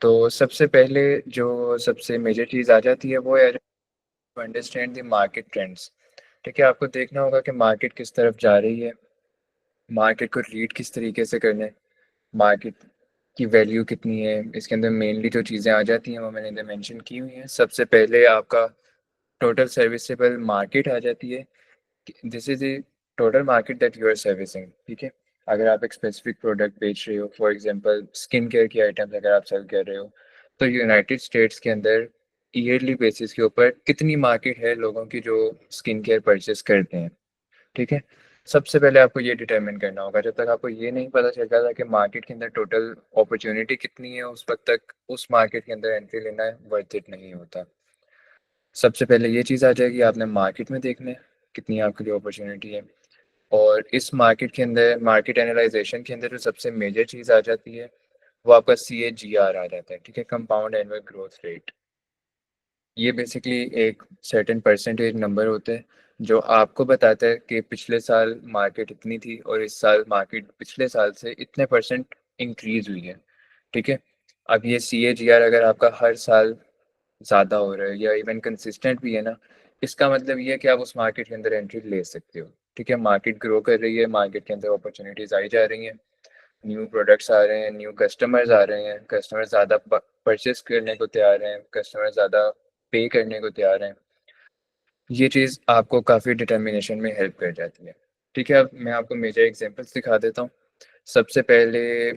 तो सबसे पहले जो सबसे मेजर चीज़ आ जाती है वो है to understand the market trends. ठीक है, आपको देखना होगा कि मार्केट किस तरफ जा रही है, मार्केट को रीड किस तरीके से करना है, मार्केट की वैल्यू कितनी है। इसके अंदर मेनली जो चीज़ें आ जाती हैं वो मैंने इधर मेंशन की हुई हैं। सबसे पहले आपका टोटल सर्विसेबल मार्केट आ जाती है। This is the total market that you are servicing. ठीक है, अगर आप एक स्पेसिफिक प्रोडक्ट बेच रहे हो, फॉर एग्जांपल स्किन केयर की आइटम्स अगर आप सेल कर रहे हो, तो यूनाइटेड स्टेट्स के अंदर ईयरली बेसिस के ऊपर कितनी मार्केट है लोगों की जो स्किन केयर परचेस करते हैं। ठीक है, सबसे पहले आपको ये डिटरमिन करना होगा। जब तक आपको ये नहीं पता चलता था कि मार्केट के अंदर टोटल अपॉर्चुनिटी कितनी है, उस वक्त तक उस मार्केट के अंदर एंट्री लेना वर्थ इट नहीं होता। सबसे पहले ये चीज़ आ जाएगी, आपने मार्केट में देखना है कितनी आपके लिए अपॉर्चुनिटी है। और इस मार्केट के अंदर मार्केट एनालाइजेशन के अंदर जो सबसे मेजर चीज़ आ जाती है वो आपका CAGR आ जाता है। ठीक है, कंपाउंड एनुअल ग्रोथ रेट। ये बेसिकली एक सर्टेन परसेंटेज नंबर होता है जो आपको बताता है कि पिछले साल मार्केट इतनी थी और इस साल मार्केट पिछले साल से इतने परसेंट इंक्रीज हुई है। ठीक है, अब ये CAGR अगर आपका हर साल ज़्यादा हो रहा है या इवन कंसिस्टेंट भी है ना, इसका मतलब ये है कि आप उस मार्केट के अंदर एंट्री ले सकते हो। ठीक है, मार्केट ग्रो कर रही है, मार्केट के अंदर अपॉर्चुनिटीज़ आई जा रही हैं, न्यू प्रोडक्ट्स आ रहे हैं, न्यू कस्टमर्स आ रहे हैं, कस्टमर ज़्यादा परचेस करने को तैयार हैं, कस्टमर ज़्यादा पे करने को तैयार हैं। ये चीज़ आपको काफ़ी डिटर्मिनेशन में हेल्प कर जाती है। ठीक है, अब मैं आपको मेजर एग्जांपल्स दिखा देता हूँ। सबसे पहले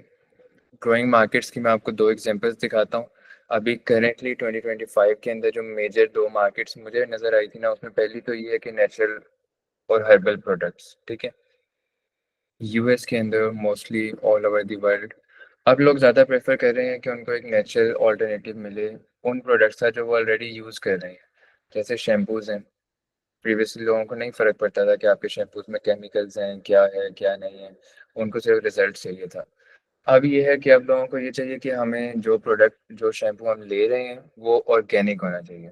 ग्रोइंग मार्केट्स की मैं आपको दो एग्जांपल्स दिखाता हूँ। अभी करेंटली 2025 के अंदर जो मेजर दो मार्केट्स मुझे नज़र आई थी ना, उसमें पहली तो ये है कि नेचुरल और हर्बल प्रोडक्ट्स। ठीक है, US के अंदर mostly all over the world अब लोग ज़्यादा प्रेफर कर रहे हैं कि उनको एक नेचुरल ऑल्टरनेटिव मिले उन प्रोडक्ट्स का जो वो ऑलरेडी यूज़ कर रहे हैं। जैसे शैम्पूज़ हैं, प्रीवियसली लोगों को नहीं फ़र्क पड़ता था कि आपके शैम्पूज़ में केमिकल्स हैं, क्या है क्या नहीं है, उनको सिर्फ रिजल्ट चाहिए था। अब ये है कि अब लोगों को ये चाहिए कि हमें जो प्रोडक्ट जो शैम्पू हम ले रहे हैं वो ऑर्गेनिक होना चाहिए,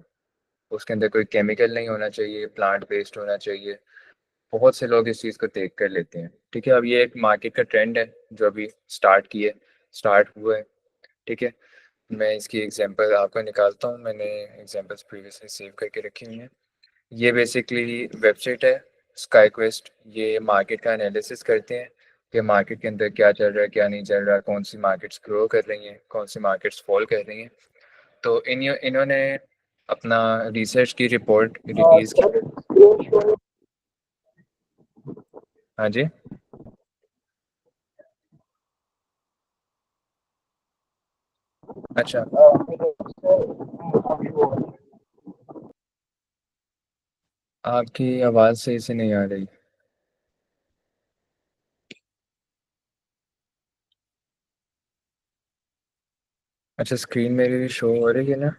उसके अंदर कोई केमिकल नहीं होना चाहिए, प्लांट बेस्ड होना चाहिए। बहुत से लोग इस चीज़ को देख कर लेते हैं। ठीक है, अब ये एक मार्केट का ट्रेंड है जो अभी स्टार्ट हुआ है। ठीक है, मैं इसकी एग्जांपल आपको निकालता हूँ, मैंने एग्जांपल्स प्रीवियसली सेव करके रखी हुई हैं। ये बेसिकली वेबसाइट है स्काई क्वेस्ट। ये मार्केट का एनालिसिस करते हैं कि मार्केट के अंदर क्या चल रहा है क्या नहीं चल रहा, कौन सी मार्केट्स ग्रो कर रही हैं, कौन सी मार्केट्स फॉल कर रही हैं। तो इन्होंने अपना रिसर्च की रिपोर्ट रिलीज़ की। हाँ जी। अच्छा, आपकी आवाज़ सही से नहीं आ रही। अच्छा, स्क्रीन मेरी भी शो हो रही है ना।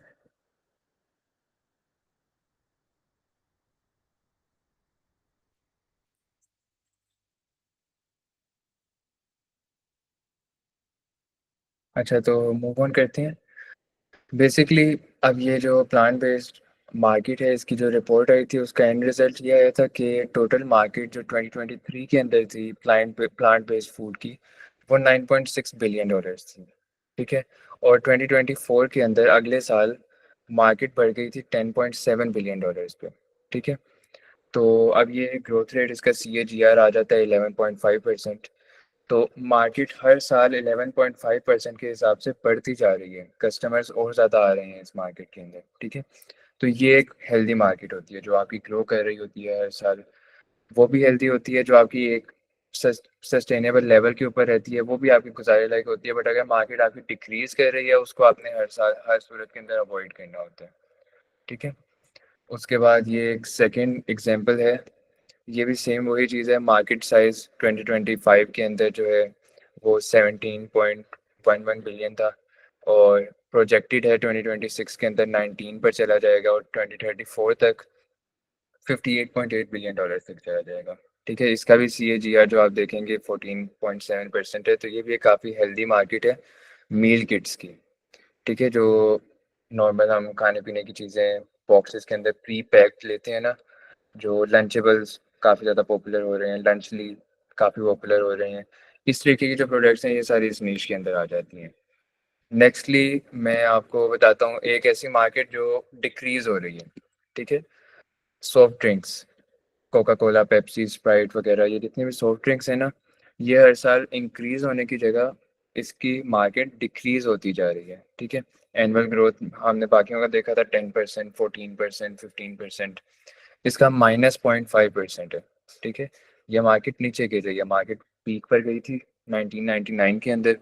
अच्छा, तो मूव ऑन करते हैं। बेसिकली अब ये जो प्लांट बेस्ड मार्केट है, इसकी जो रिपोर्ट आई थी उसका एंड रिजल्ट ये आया था कि टोटल मार्केट जो 2023 के अंदर थी प्लांट बेस्ड फूड की, वो 9.6 बिलियन डॉलर्स थी। ठीक है, और 2024 के अंदर अगले साल मार्केट बढ़ गई थी 10.7 बिलियन डॉलर्स पे। ठीक है, तो अब ये ग्रोथ रेट इसका CAGR आ जाता है 11.5%। तो मार्केट हर साल 11.5% के हिसाब से बढ़ती जा रही है, कस्टमर्स और ज़्यादा आ रहे हैं इस मार्केट के अंदर। ठीक है, तो ये एक हेल्दी मार्केट होती है जो आपकी ग्रो कर रही होती है हर साल। वो भी हेल्दी होती है जो आपकी एक सस्टेनेबल लेवल के ऊपर रहती है, वो भी आपकी गुजारे लायक होती है। बट अगर मार्केट आपकी डिक्रीज कर रही है, उसको आपने हर साल हर सूरत के अंदर अवॉइड करना होता है। ठीक है, उसके बाद ये एक सेकेंड एग्जाम्पल है। ये भी सेम वही चीज़ है, मार्केट साइज 2025 के अंदर जो है वो 17.11 बिलियन था, और प्रोजेक्टेड है 2026 के अंदर 19 पर चला जाएगा, और 2034 तक 58.8 बिलियन डॉलर तक चला जाएगा। ठीक है, इसका भी CAGR जो आप देखेंगे 14.7% है। तो ये भी एक काफ़ी हेल्दी मार्केट है मील किट्स की। ठीक है, जो नॉर्मल हम खाने पीने की चीज़ें बॉक्सेस के अंदर प्री पैक्ड लेते हैं ना, जो लंचेबल्स काफ़ी ज़्यादा पॉपुलर हो रहे हैं, लंचली काफ़ी पॉपुलर हो रहे हैं, इस तरीके की जो प्रोडक्ट्स हैं ये सारी इस नीश के अंदर आ जाती हैं। नेक्स्टली मैं आपको बताता हूँ एक ऐसी मार्केट जो डिक्रीज़ हो रही है, ठीक है? Soft drinks, Coca Cola, Pepsi, Sprite वगैरह ये जितनी भी सॉफ्ट ड्रिंक्स हैं ना, ये हर साल इंक्रीज़ होने की जगह इसकी मार्केट डिक्रीज़ होती जा रही है, ठीक है? एनुअल ग्रोथ हमने बाकियों का देखा था 10%, 14%, 15%, इसका -0.5% है, ठीक है? ये मार्केट नीचे गिर रही है, मार्केट पीक पर गई थी 1999 के अंदर,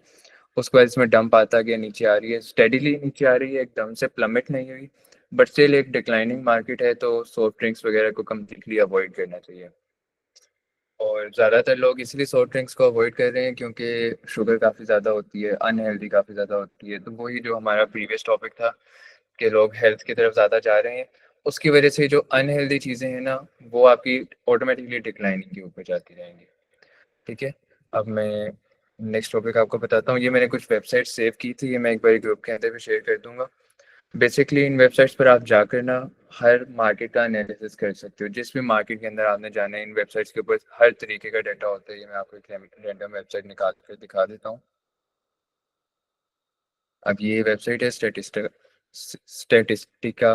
उसके बाद इसमें डंप आता गया, नीचे आ रही है, स्टेडीली नीचे आ रही है, एकदम से प्लमेट नहीं हुई, बट स्टिल एक डिक्लाइनिंग मार्केट है, तो सॉफ्ट ड्रिंक्स वगैरह को कम्प्लीटली अवॉइड करना चाहिए। और ज़्यादातर लोग इसलिए सॉफ्ट ड्रिंक्स को अवॉइड कर रहे हैं क्योंकि शुगर काफ़ी ज़्यादा होती है, अनहेल्दी काफ़ी ज़्यादा होती है, तो वही जो हमारा प्रीवियस टॉपिक था कि लोग हेल्थ की तरफ ज़्यादा जा रहे हैं, उसकी वजह से जो अनहेल्दी चीज़ें हैं ना, वो आपकी ऑटोमेटिकली डिक्लाइनिंग के ऊपर जाती रहेंगी, ठीक है? अब मैं नेक्स्ट टॉपिक आपको बताता हूँ, ये मैंने कुछ वेबसाइट सेव की थी, ये मैं एक बार ग्रुप के अंदर भी शेयर कर दूँगा। बेसिकली इन वेबसाइट्स पर आप जाकर ना हर मार्केट का एनालिसिस कर सकते हो, जिस भी मार्केट के अंदर आपने जाना है, इन वेबसाइट्स के ऊपर हर तरीके का डाटा होता है। ये मैं आपको एक रैंडम वेबसाइट निकाल कर दिखा देता हूँ। अब ये वेबसाइट है स्टैटिस्टिका।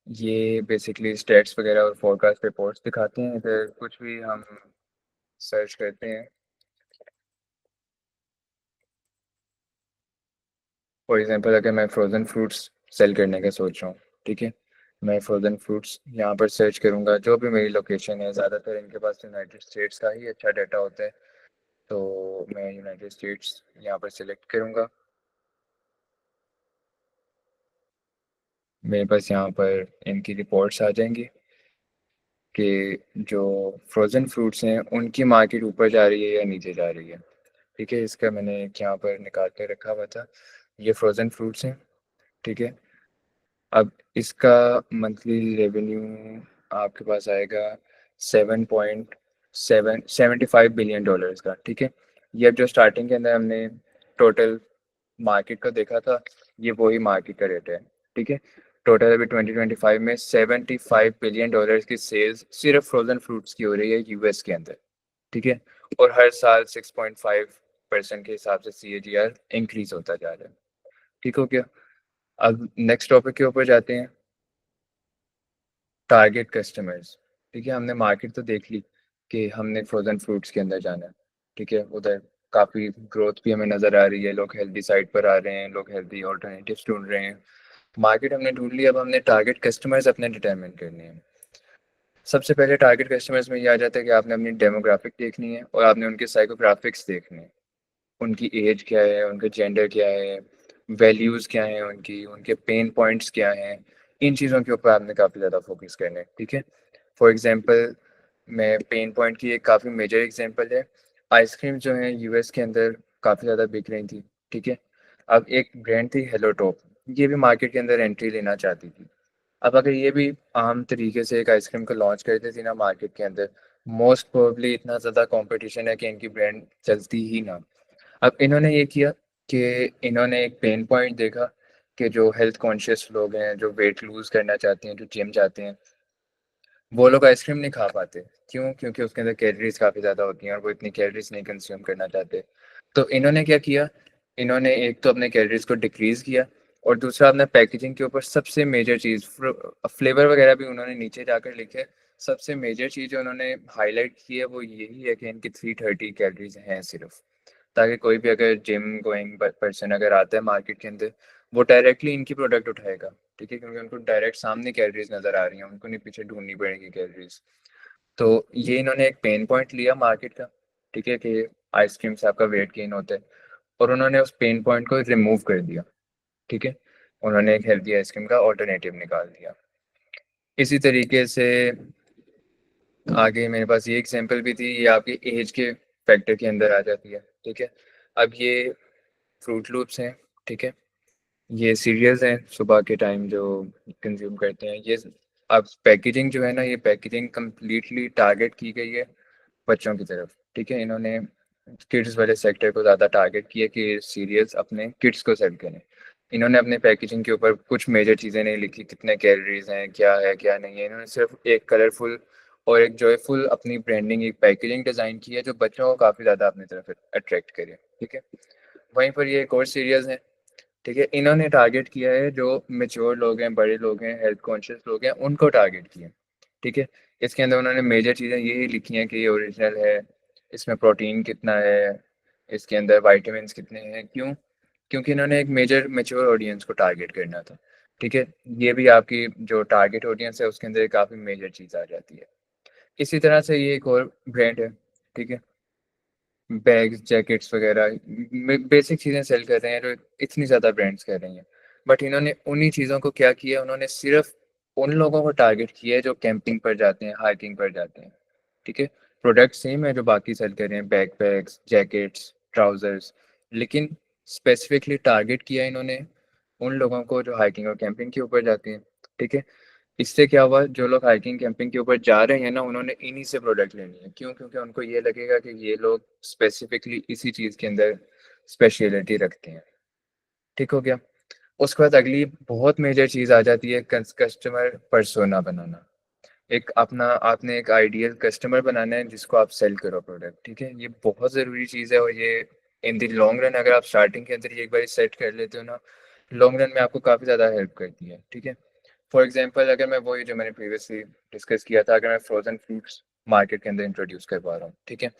ये बेसिकली स्टैट्स वगैरह और फोरकास्ट रिपोर्ट्स दिखाते हैं। इधर कुछ भी हम सर्च करते हैं, फॉर एग्जांपल अगर मैं फ्रोज़न फ्रूट्स सेल करने का सोच रहा हूँ, ठीक है? मैं फ्रोज़न फ्रूट्स यहाँ पर सर्च करूँगा, जो भी मेरी लोकेशन है, ज़्यादातर इनके पास यूनाइटेड स्टेट्स का ही अच्छा डाटा होता है, तो मैं यूनाइटेड स्टेट्स यहाँ पर सिलेक्ट करूँगा। मेरे पास यहाँ पर इनकी रिपोर्ट्स आ जाएँगी कि जो फ्रोज़न फ्रूट्स हैं, उनकी मार्केट ऊपर जा रही है या नीचे जा रही है, ठीक है? इसका मैंने एक यहाँ पर निकाल के रखा हुआ था। ये फ्रोज़न फ्रूट्स हैं, ठीक है? अब इसका मंथली रेवेन्यू आपके पास आएगा 7.75 बिलियन डॉलर्स का, ठीक है? ये अब जो स्टार्टिंग के अंदर हमने टोटल मार्केट का देखा था, ये वही मार्केट का रेट है, ठीक है? टोटल अभी 2025 में 75 बिलियन डॉलर्स की सेल्स सिर्फ फ्रोजन फ्रूट्स की हो रही है यूएस के अंदर, ठीक है? और हर साल 6.5% के हिसाब से सीएजीआर इंक्रीज होता जा रहा है, ठीक हो गया? अब नेक्स्ट टॉपिक के ऊपर जाते हैं, टारगेट कस्टमर्स, ठीक है? हमने मार्केट तो देख ली कि हमने फ्रोज़न फ्रूट्स के अंदर जाना है, ठीक है? उधर काफ़ी ग्रोथ भी हमें नज़र आ रही है, लोग हेल्दी साइड पर आ रहे हैं, लोग हेल्दी ऑल्टरनेटिव्स ढूँढ रहे हैं। मार्केट हमने ढूँढ ली, अब हमने टारगेट कस्टमर्स अपने डिटरमिन करने हैं। सबसे पहले टारगेट कस्टमर्स में ये आ जाता है कि आपने अपनी डेमोग्राफिक देखनी है और आपने उनके साइकोग्राफिक्स देखने हैं। उनकी एज क्या है, उनका जेंडर क्या है, वैल्यूज़ क्या हैं उनकी, उनके पेन पॉइंट्स क्या हैं, इन चीज़ों के ऊपर आपने काफ़ी ज़्यादा फोकस करना है, ठीक है? फॉर एग्ज़ाम्पल मैं पेन पॉइंट की एक काफ़ी मेजर एग्ज़ाम्पल है, आइसक्रीम जो हैं यूएस के अंदर काफ़ी ज़्यादा बिक रही थी, ठीक है? अब एक ब्रांड थी हेलो टॉप, ये भी मार्केट के अंदर एंट्री लेना चाहती थी। अब अगर ये भी आम तरीके से एक आइसक्रीम को लॉन्च कर देती ना मार्केट के अंदर, मोस्ट प्रोबेबली इतना ज़्यादा कॉम्पिटिशन है कि इनकी ब्रांड चलती ही ना। अब इन्होंने ये किया कि इन्होंने एक पेन पॉइंट देखा कि जो हेल्थ कॉन्शियस लोग हैं, जो वेट लूज़ करना चाहते हैं, जो जिम जाते हैं, वो लोग आइसक्रीम नहीं खा पाते। क्यों? क्योंकि उसके अंदर कैलोरीज़ काफ़ी ज़्यादा होती हैं और वो इतनी कैलोरीज़ नहीं कंज़्यूम करना चाहते। तो इन्होंने क्या किया, इन्होंने एक तो अपने कैलोरीज़ को डिक्रीज़ किया और दूसरा अपना पैकेजिंग के ऊपर सबसे मेजर चीज़ फ्लेवर वगैरह भी उन्होंने नीचे जाकर लिखे। सबसे मेजर चीज़ जो उन्होंने हाइलाइट की है वो यही है कि इनकी 330 कैलोरीज़ हैं सिर्फ़। ताकि कोई भी अगर जिम गोइंग पर्सन अगर आता है मार्केट के अंदर, वो डायरेक्टली इनकी प्रोडक्ट उठाएगा, ठीक है? क्योंकि उनको डायरेक्ट सामने कैलोरीज नज़र आ रही हैं, उनको नहीं पीछे ढूंढनी पड़ेगी कैलोरीज। तो ये इन्होंने एक पेन पॉइंट लिया मार्केट का, ठीक है, कि आइसक्रीम से आपका वेट गेन होता है, और उन्होंने उस पेन पॉइंट को रिमूव कर दिया, ठीक है? उन्होंने एक हेल्दी आइसक्रीम का ऑल्टरनेटिव निकाल दिया। इसी तरीके से आगे मेरे पास ये एग्जांपल भी थी, ये आपकी एज के फैक्टर के अंदर आ जाती है, ठीक है? अब ये फ्रूट लूप्स हैं, ठीक है? ये सीरियल्स हैं सुबह के टाइम जो कंज्यूम करते हैं ये। अब पैकेजिंग जो है ना, ये पैकेजिंग कम्प्लीटली टारगेट की गई है बच्चों की तरफ, ठीक है? इन्होंने किड्स वाले सेक्टर को ज़्यादा टारगेट किया कि सीरियल्स अपने किड्स को सेल करें। इन्होंने अपने पैकेजिंग के ऊपर कुछ मेजर चीज़ें नहीं लिखी, कितने कैलोरीज हैं, क्या है क्या नहीं है। इन्होंने सिर्फ एक कलरफुल और एक जॉयफुल अपनी ब्रांडिंग, एक पैकेजिंग डिज़ाइन की है जो बच्चों को काफ़ी ज़्यादा अपनी तरफ अट्रैक्ट करे, ठीक है? वहीं पर ये एक और सीरियल्स हैं, ठीक है? इन्होंने टारगेट किया है जो मैच्योर लोग हैं, बड़े लोग हैं, हेल्थ कॉन्शियस लोग हैं, उनको टारगेट किया है, ठीक है? इसके अंदर उन्होंने मेजर चीज़ें यही लिखी हैं कि ये ओरिजिनल है, इसमें प्रोटीन कितना है, इसके अंदर विटामिन्स कितने हैं, क्यों? क्योंकि इन्होंने एक मेजर मैच्योर ऑडियंस को टारगेट करना था, ठीक है? ये भी आपकी जो टारगेट ऑडियंस है उसके अंदर काफ़ी मेजर चीज़ आ जाती है। इसी तरह से ये एक और ब्रांड है, ठीक है? बैग्स, जैकेट्स वगैरह बेसिक चीज़ें सेल कर रहे हैं जो इतनी ज़्यादा ब्रांड्स कर रही हैं। बट इन्होंने उन्हीं चीज़ों को क्या किया, उन्होंने सिर्फ़ उन लोगों को टारगेट किया है जो कैंपिंग पर जाते हैं, हाइकिंग पर जाते हैं, ठीक है? प्रोडक्ट सेम है जो बाकी सेल कर रहे हैं, बैकपैक्स, जैकेट्स, ट्राउज़र्स, लेकिन स्पेसिफिकली टारगेट किया इन्होंने उन लोगों को जो हाइकिंग और कैंपिंग के ऊपर जाते हैं, ठीक है? इससे क्या हुआ, जो लोग हाइकिंग कैंपिंग के ऊपर जा रहे हैं ना, उन्होंने इन्हीं से प्रोडक्ट लेनी है। क्यों? क्योंकि उनको ये लगेगा कि ये लोग स्पेसिफिकली इसी चीज़ के अंदर स्पेशलिटी रखते हैं। ठीक हो गया? उसके बाद अगली बहुत मेजर चीज़ आ जाती है कस्टमर पर्सोना बनाना। एक अपना आपने एक आइडियल कस्टमर बनाना है जिसको आप सेल करो प्रोडक्ट, ठीक है? ये बहुत ज़रूरी चीज़ है और ये इन द लॉन्ग रन अगर आप स्टार्टिंग के अंदर ही एक बार सेट कर लेते हो ना, लॉन्ग रन में आपको काफ़ी ज़्यादा हेल्प करती है, ठीक है? फॉर एग्ज़ाम्पल अगर मैं वही जो मैंने प्रीवियसली डिस्कस किया था, अगर मैं फ्रोज़न फ्रूट्स मार्केट के अंदर इंट्रोड्यूस करवा रहा हूँ, ठीक है?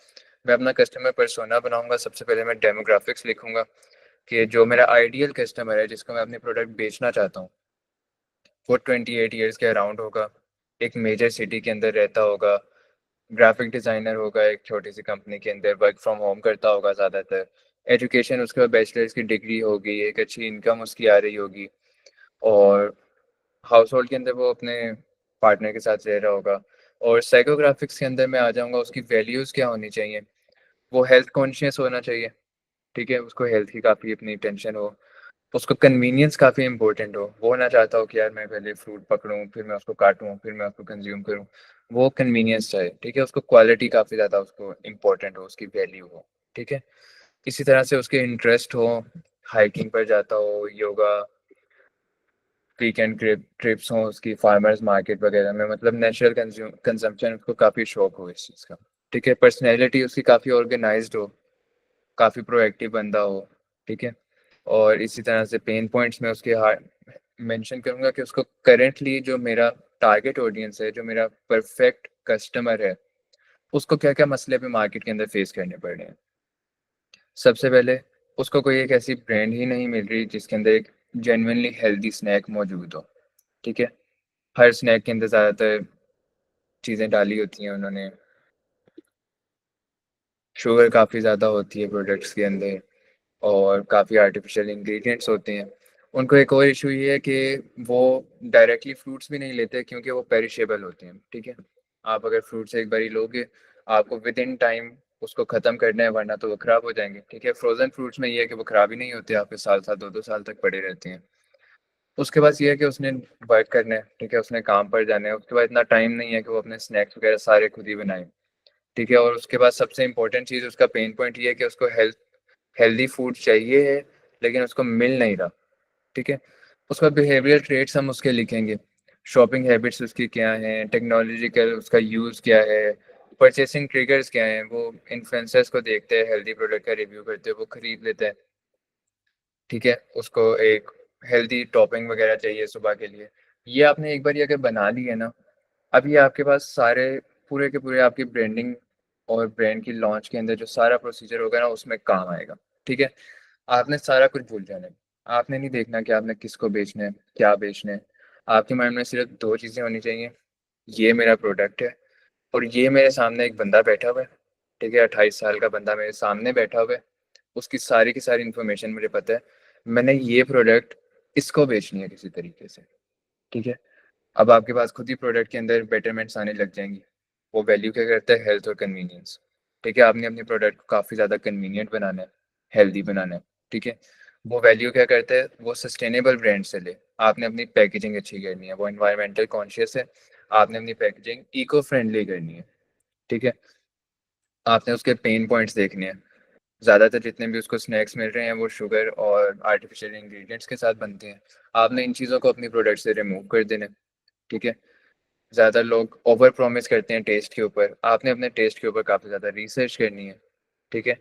मैं अपना कस्टमर पर्सोना बनाऊँगा, सबसे पहले मैं डेमोग्राफिक्स लिखूँगा कि जो मेरा आइडियल कस्टमर है जिसको मैं अपने प्रोडक्ट बेचना चाहता हूँ, वो 28 ईयर्स के अराउंड होगा, एक मेजर सिटी के अंदर रहता होगा, ग्राफिक डिज़ाइनर होगा एक छोटी-सी कंपनी के अंदर, वर्क फ्रॉम होम करता होगा ज़्यादातर, एजुकेशन उसके बाद बैचलर्स की डिग्री होगी, एक अच्छी इनकम उसकी आ रही होगी और हाउस होल्ड के अंदर वो अपने पार्टनर के साथ रह रहा होगा। और साइकोग्राफिक्स के अंदर मैं आ जाऊँगा, उसकी वैल्यूज़ क्या होनी चाहिए, वो हेल्थ कॉन्शियस होना चाहिए, ठीक है? उसको हेल्थ की काफ़ी अपनी टेंशन हो, उसको कन्वीनियंस काफ़ी इम्पोर्टेंट हो, वो ना चाहता हो कि यार मैं पहले फ्रूट पकड़ूँ, फिर मैं उसको काटूँ, फिर मैं उसको कंज़्यूम करूँ, वो कन्वीनियंस चाहे, ठीक है? उसको क्वालिटी काफ़ी ज़्यादा उसको इम्पोर्टेंट हो, उसकी वैल्यू हो, ठीक है? इसी तरह से उसके इंटरेस्ट हो, हाइकिंग पर जाता हो, योगा, वीकेंड ट्रिप्स हों उसकी, फार्मर्स मार्केट वगैरह में, मतलब नेचुरल कंज़म्पशन उसको काफ़ी शौक हो इस चीज़ का, ठीक है? पर्सनैलिटी उसकी काफ़ी ऑर्गेनाइज़्ड हो, काफ़ी प्रोएक्टिव बंदा हो, ठीक है? और इसी तरह से पेन पॉइंट्स में उसके मेंशन करूँगा कि उसको करंटली जो मेरा टारगेट ऑडियंस है, जो मेरा परफेक्ट कस्टमर है, उसको क्या-क्या मसले अभी मार्केट के अंदर फेस करने पड़ रहे हैं। सबसे पहले उसको कोई एक ऐसी ब्रांड ही नहीं मिल रही जिसके अंदर एक जेन्युइनली हेल्दी स्नैक मौजूद हो, ठीक है? हर स्नैक के अंदर ज़्यादातर चीज़ें डाली होती हैं उन्होंने, शुगर काफ़ी ज़्यादा होती है प्रोडक्ट्स के अंदर और काफ़ी आर्टिफिशियल इंग्रेडिएंट्स होते हैं। उनको एक और इश्यू ये है कि वो डायरेक्टली फ्रूट्स भी नहीं लेते क्योंकि वो पेरिशेबल होते हैं, ठीक है? आप अगर फ्रूट्स एक बारी लोगे, आपको विदिन टाइम उसको ख़त्म करना है वरना तो वो ख़राब हो जाएँगे, ठीक है? फ्रोज़न फ्रूट्स में ये है कि वो ख़राब ही नहीं होते, आपके साल-साल, 2-2 साल तक पड़े रहते हैं। उसके बाद ये है कि उसने वर्क करना है, ठीक है? उसने काम पर जाना है, उसके बाद इतना टाइम नहीं है कि वो अपने स्नैक्स वग़ैरह सारे खुद ही बनाए, ठीक है? और उसके बाद सबसे इम्पोर्टेंट चीज़ उसका पेन पॉइंट ये है कि उसको हेल्दी फूड चाहिए है, लेकिन उसको मिल नहीं रहा, ठीक है? उसका बिहेवियर ट्रेट्स हम उसके लिखेंगे, शॉपिंग हैबिट्स उसकी क्या हैं, टेक्नोलॉजिकल उसका यूज़ क्या है, परचेसिंग ट्रिगर्स क्या हैं, वो इन्फ्लुएंसर्स को देखते हैं, हेल्दी प्रोडक्ट का रिव्यू करते हैं, वो खरीद लेते हैं, ठीक है? उसको एक हेल्दी टॉपिंग वगैरह चाहिए सुबह के लिए। ये आपने एक बारी अगर बना ली है ना, अब ये आपके पास सारे पूरे के पूरे आपकी ब्रांडिंग और ब्रांड की लॉन्च के अंदर जो सारा प्रोसीजर होगा ना, उसमें काम आएगा, ठीक है? आपने सारा कुछ भूल जाना है। आपने नहीं देखना कि आपने किसको बेचना है, क्या बेचना है। आपके माइंड में सिर्फ़ 2 चीज़ें होनी चाहिए, ये मेरा प्रोडक्ट है और ये मेरे सामने एक बंदा बैठा हुआ है, ठीक है? 28 साल का बंदा मेरे सामने बैठा हुआ है, उसकी सारी की सारी इन्फॉर्मेशन मुझे पता है। मैंने ये प्रोडक्ट इसको बेचनी है किसी तरीके से, ठीक है? अब आपके पास खुद ही प्रोडक्ट के अंदर बेटरमेंट्स आने लग जाएँगी। वो वैल्यू क्या करता है? हेल्थ और कन्वीनियंस, ठीक है? आपने अपने प्रोडक्ट को काफ़ी ज़्यादा कन्वीनिएंट बनाना है, हेल्दी बनाना है, ठीक है? वो वैल्यू क्या करता है? वो सस्टेनेबल ब्रांड से ले। आपने अपनी पैकेजिंग अच्छी करनी है, वो एनवायरमेंटल कॉन्शियस है, आपने अपनी पैकेजिंग इको फ्रेंडली करनी है, ठीक है? आपने उसके पेन पॉइंट्स देखने हैं। ज़्यादातर जितने भी उसको स्नैक्स मिल रहे हैं, वो शुगर और आर्टिफिशियल इंग्रीडिएंट्स के साथ बनते हैं। आपने इन चीज़ों को अपनी प्रोडक्ट से रिमूव कर देना है, ठीक है? ज़्यादा लोग ओवर प्रॉमिस करते हैं टेस्ट के ऊपर, आपने अपने टेस्ट के ऊपर काफ़ी ज़्यादा रिसर्च करनी है, ठीक है?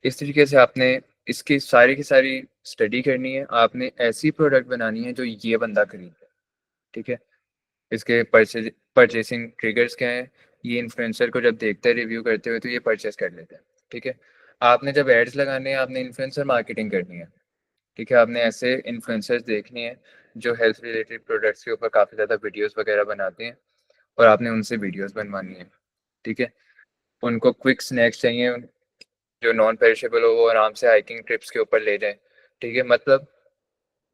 इस तरीके से आपने इसकी सारी की सारी स्टडी करनी है, आपने ऐसी प्रोडक्ट बनानी है जो ये बंदा खरीदे, ठीक है? इसके परचेसिंग ट्रिगर्स क्या हैं? ये इन्फ्लुएंसर को जब देखता है रिव्यू करते हुए तो ये परचेस कर लेते हैं, ठीक है? आपने जब एड्स लगाने हैं, आपने इन्फ्लुएंसर मार्केटिंग करनी है, ठीक है? आपने ऐसे इन्फ्लुएंसर्स देखने हैं जो हेल्थ रिलेटेड प्रोडक्ट्स के ऊपर काफ़ी ज़्यादा वीडियोस वगैरह बनाते हैं और आपने उनसे वीडियोस बनवानी है, ठीक है? उनको क्विक स्नैक्स चाहिए जो नॉन पेरिशेबल हो, वो आराम से हाइकिंग ट्रिप्स के ऊपर ले जाएँ, ठीक है? मतलब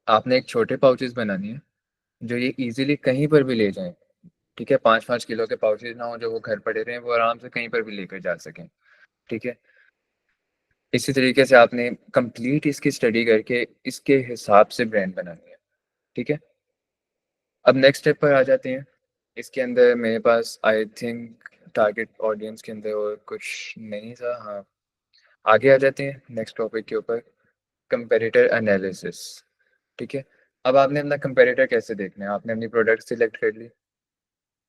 आपने एक छोटे पाउचेज़ बनानी है जो ये ईज़िली कहीं पर भी ले जाएँ, ठीक है? 5-5 किलो के पाउचेज़ ना हो जो वो घर पड़े रहें, वो आराम से कहीं पर भी लेकर जा सकें, ठीक है? इसी तरीके से आपने कंप्लीट इसकी स्टडी करके इसके हिसाब से ब्रांड बनानी है, ठीक है? अब नेक्स्ट स्टेप पर आ जाते हैं। इसके अंदर मेरे पास आई थिंक टारगेट ऑडियंस के अंदर और कुछ नहीं था। हाँ, आगे आ जाते हैं नेक्स्ट टॉपिक के ऊपर, कंपैरेटर एनालिसिस, ठीक है? अब आपने अपना कंपैरेटर कैसे देखना है? आपने अपनी प्रोडक्ट सिलेक्ट कर ली,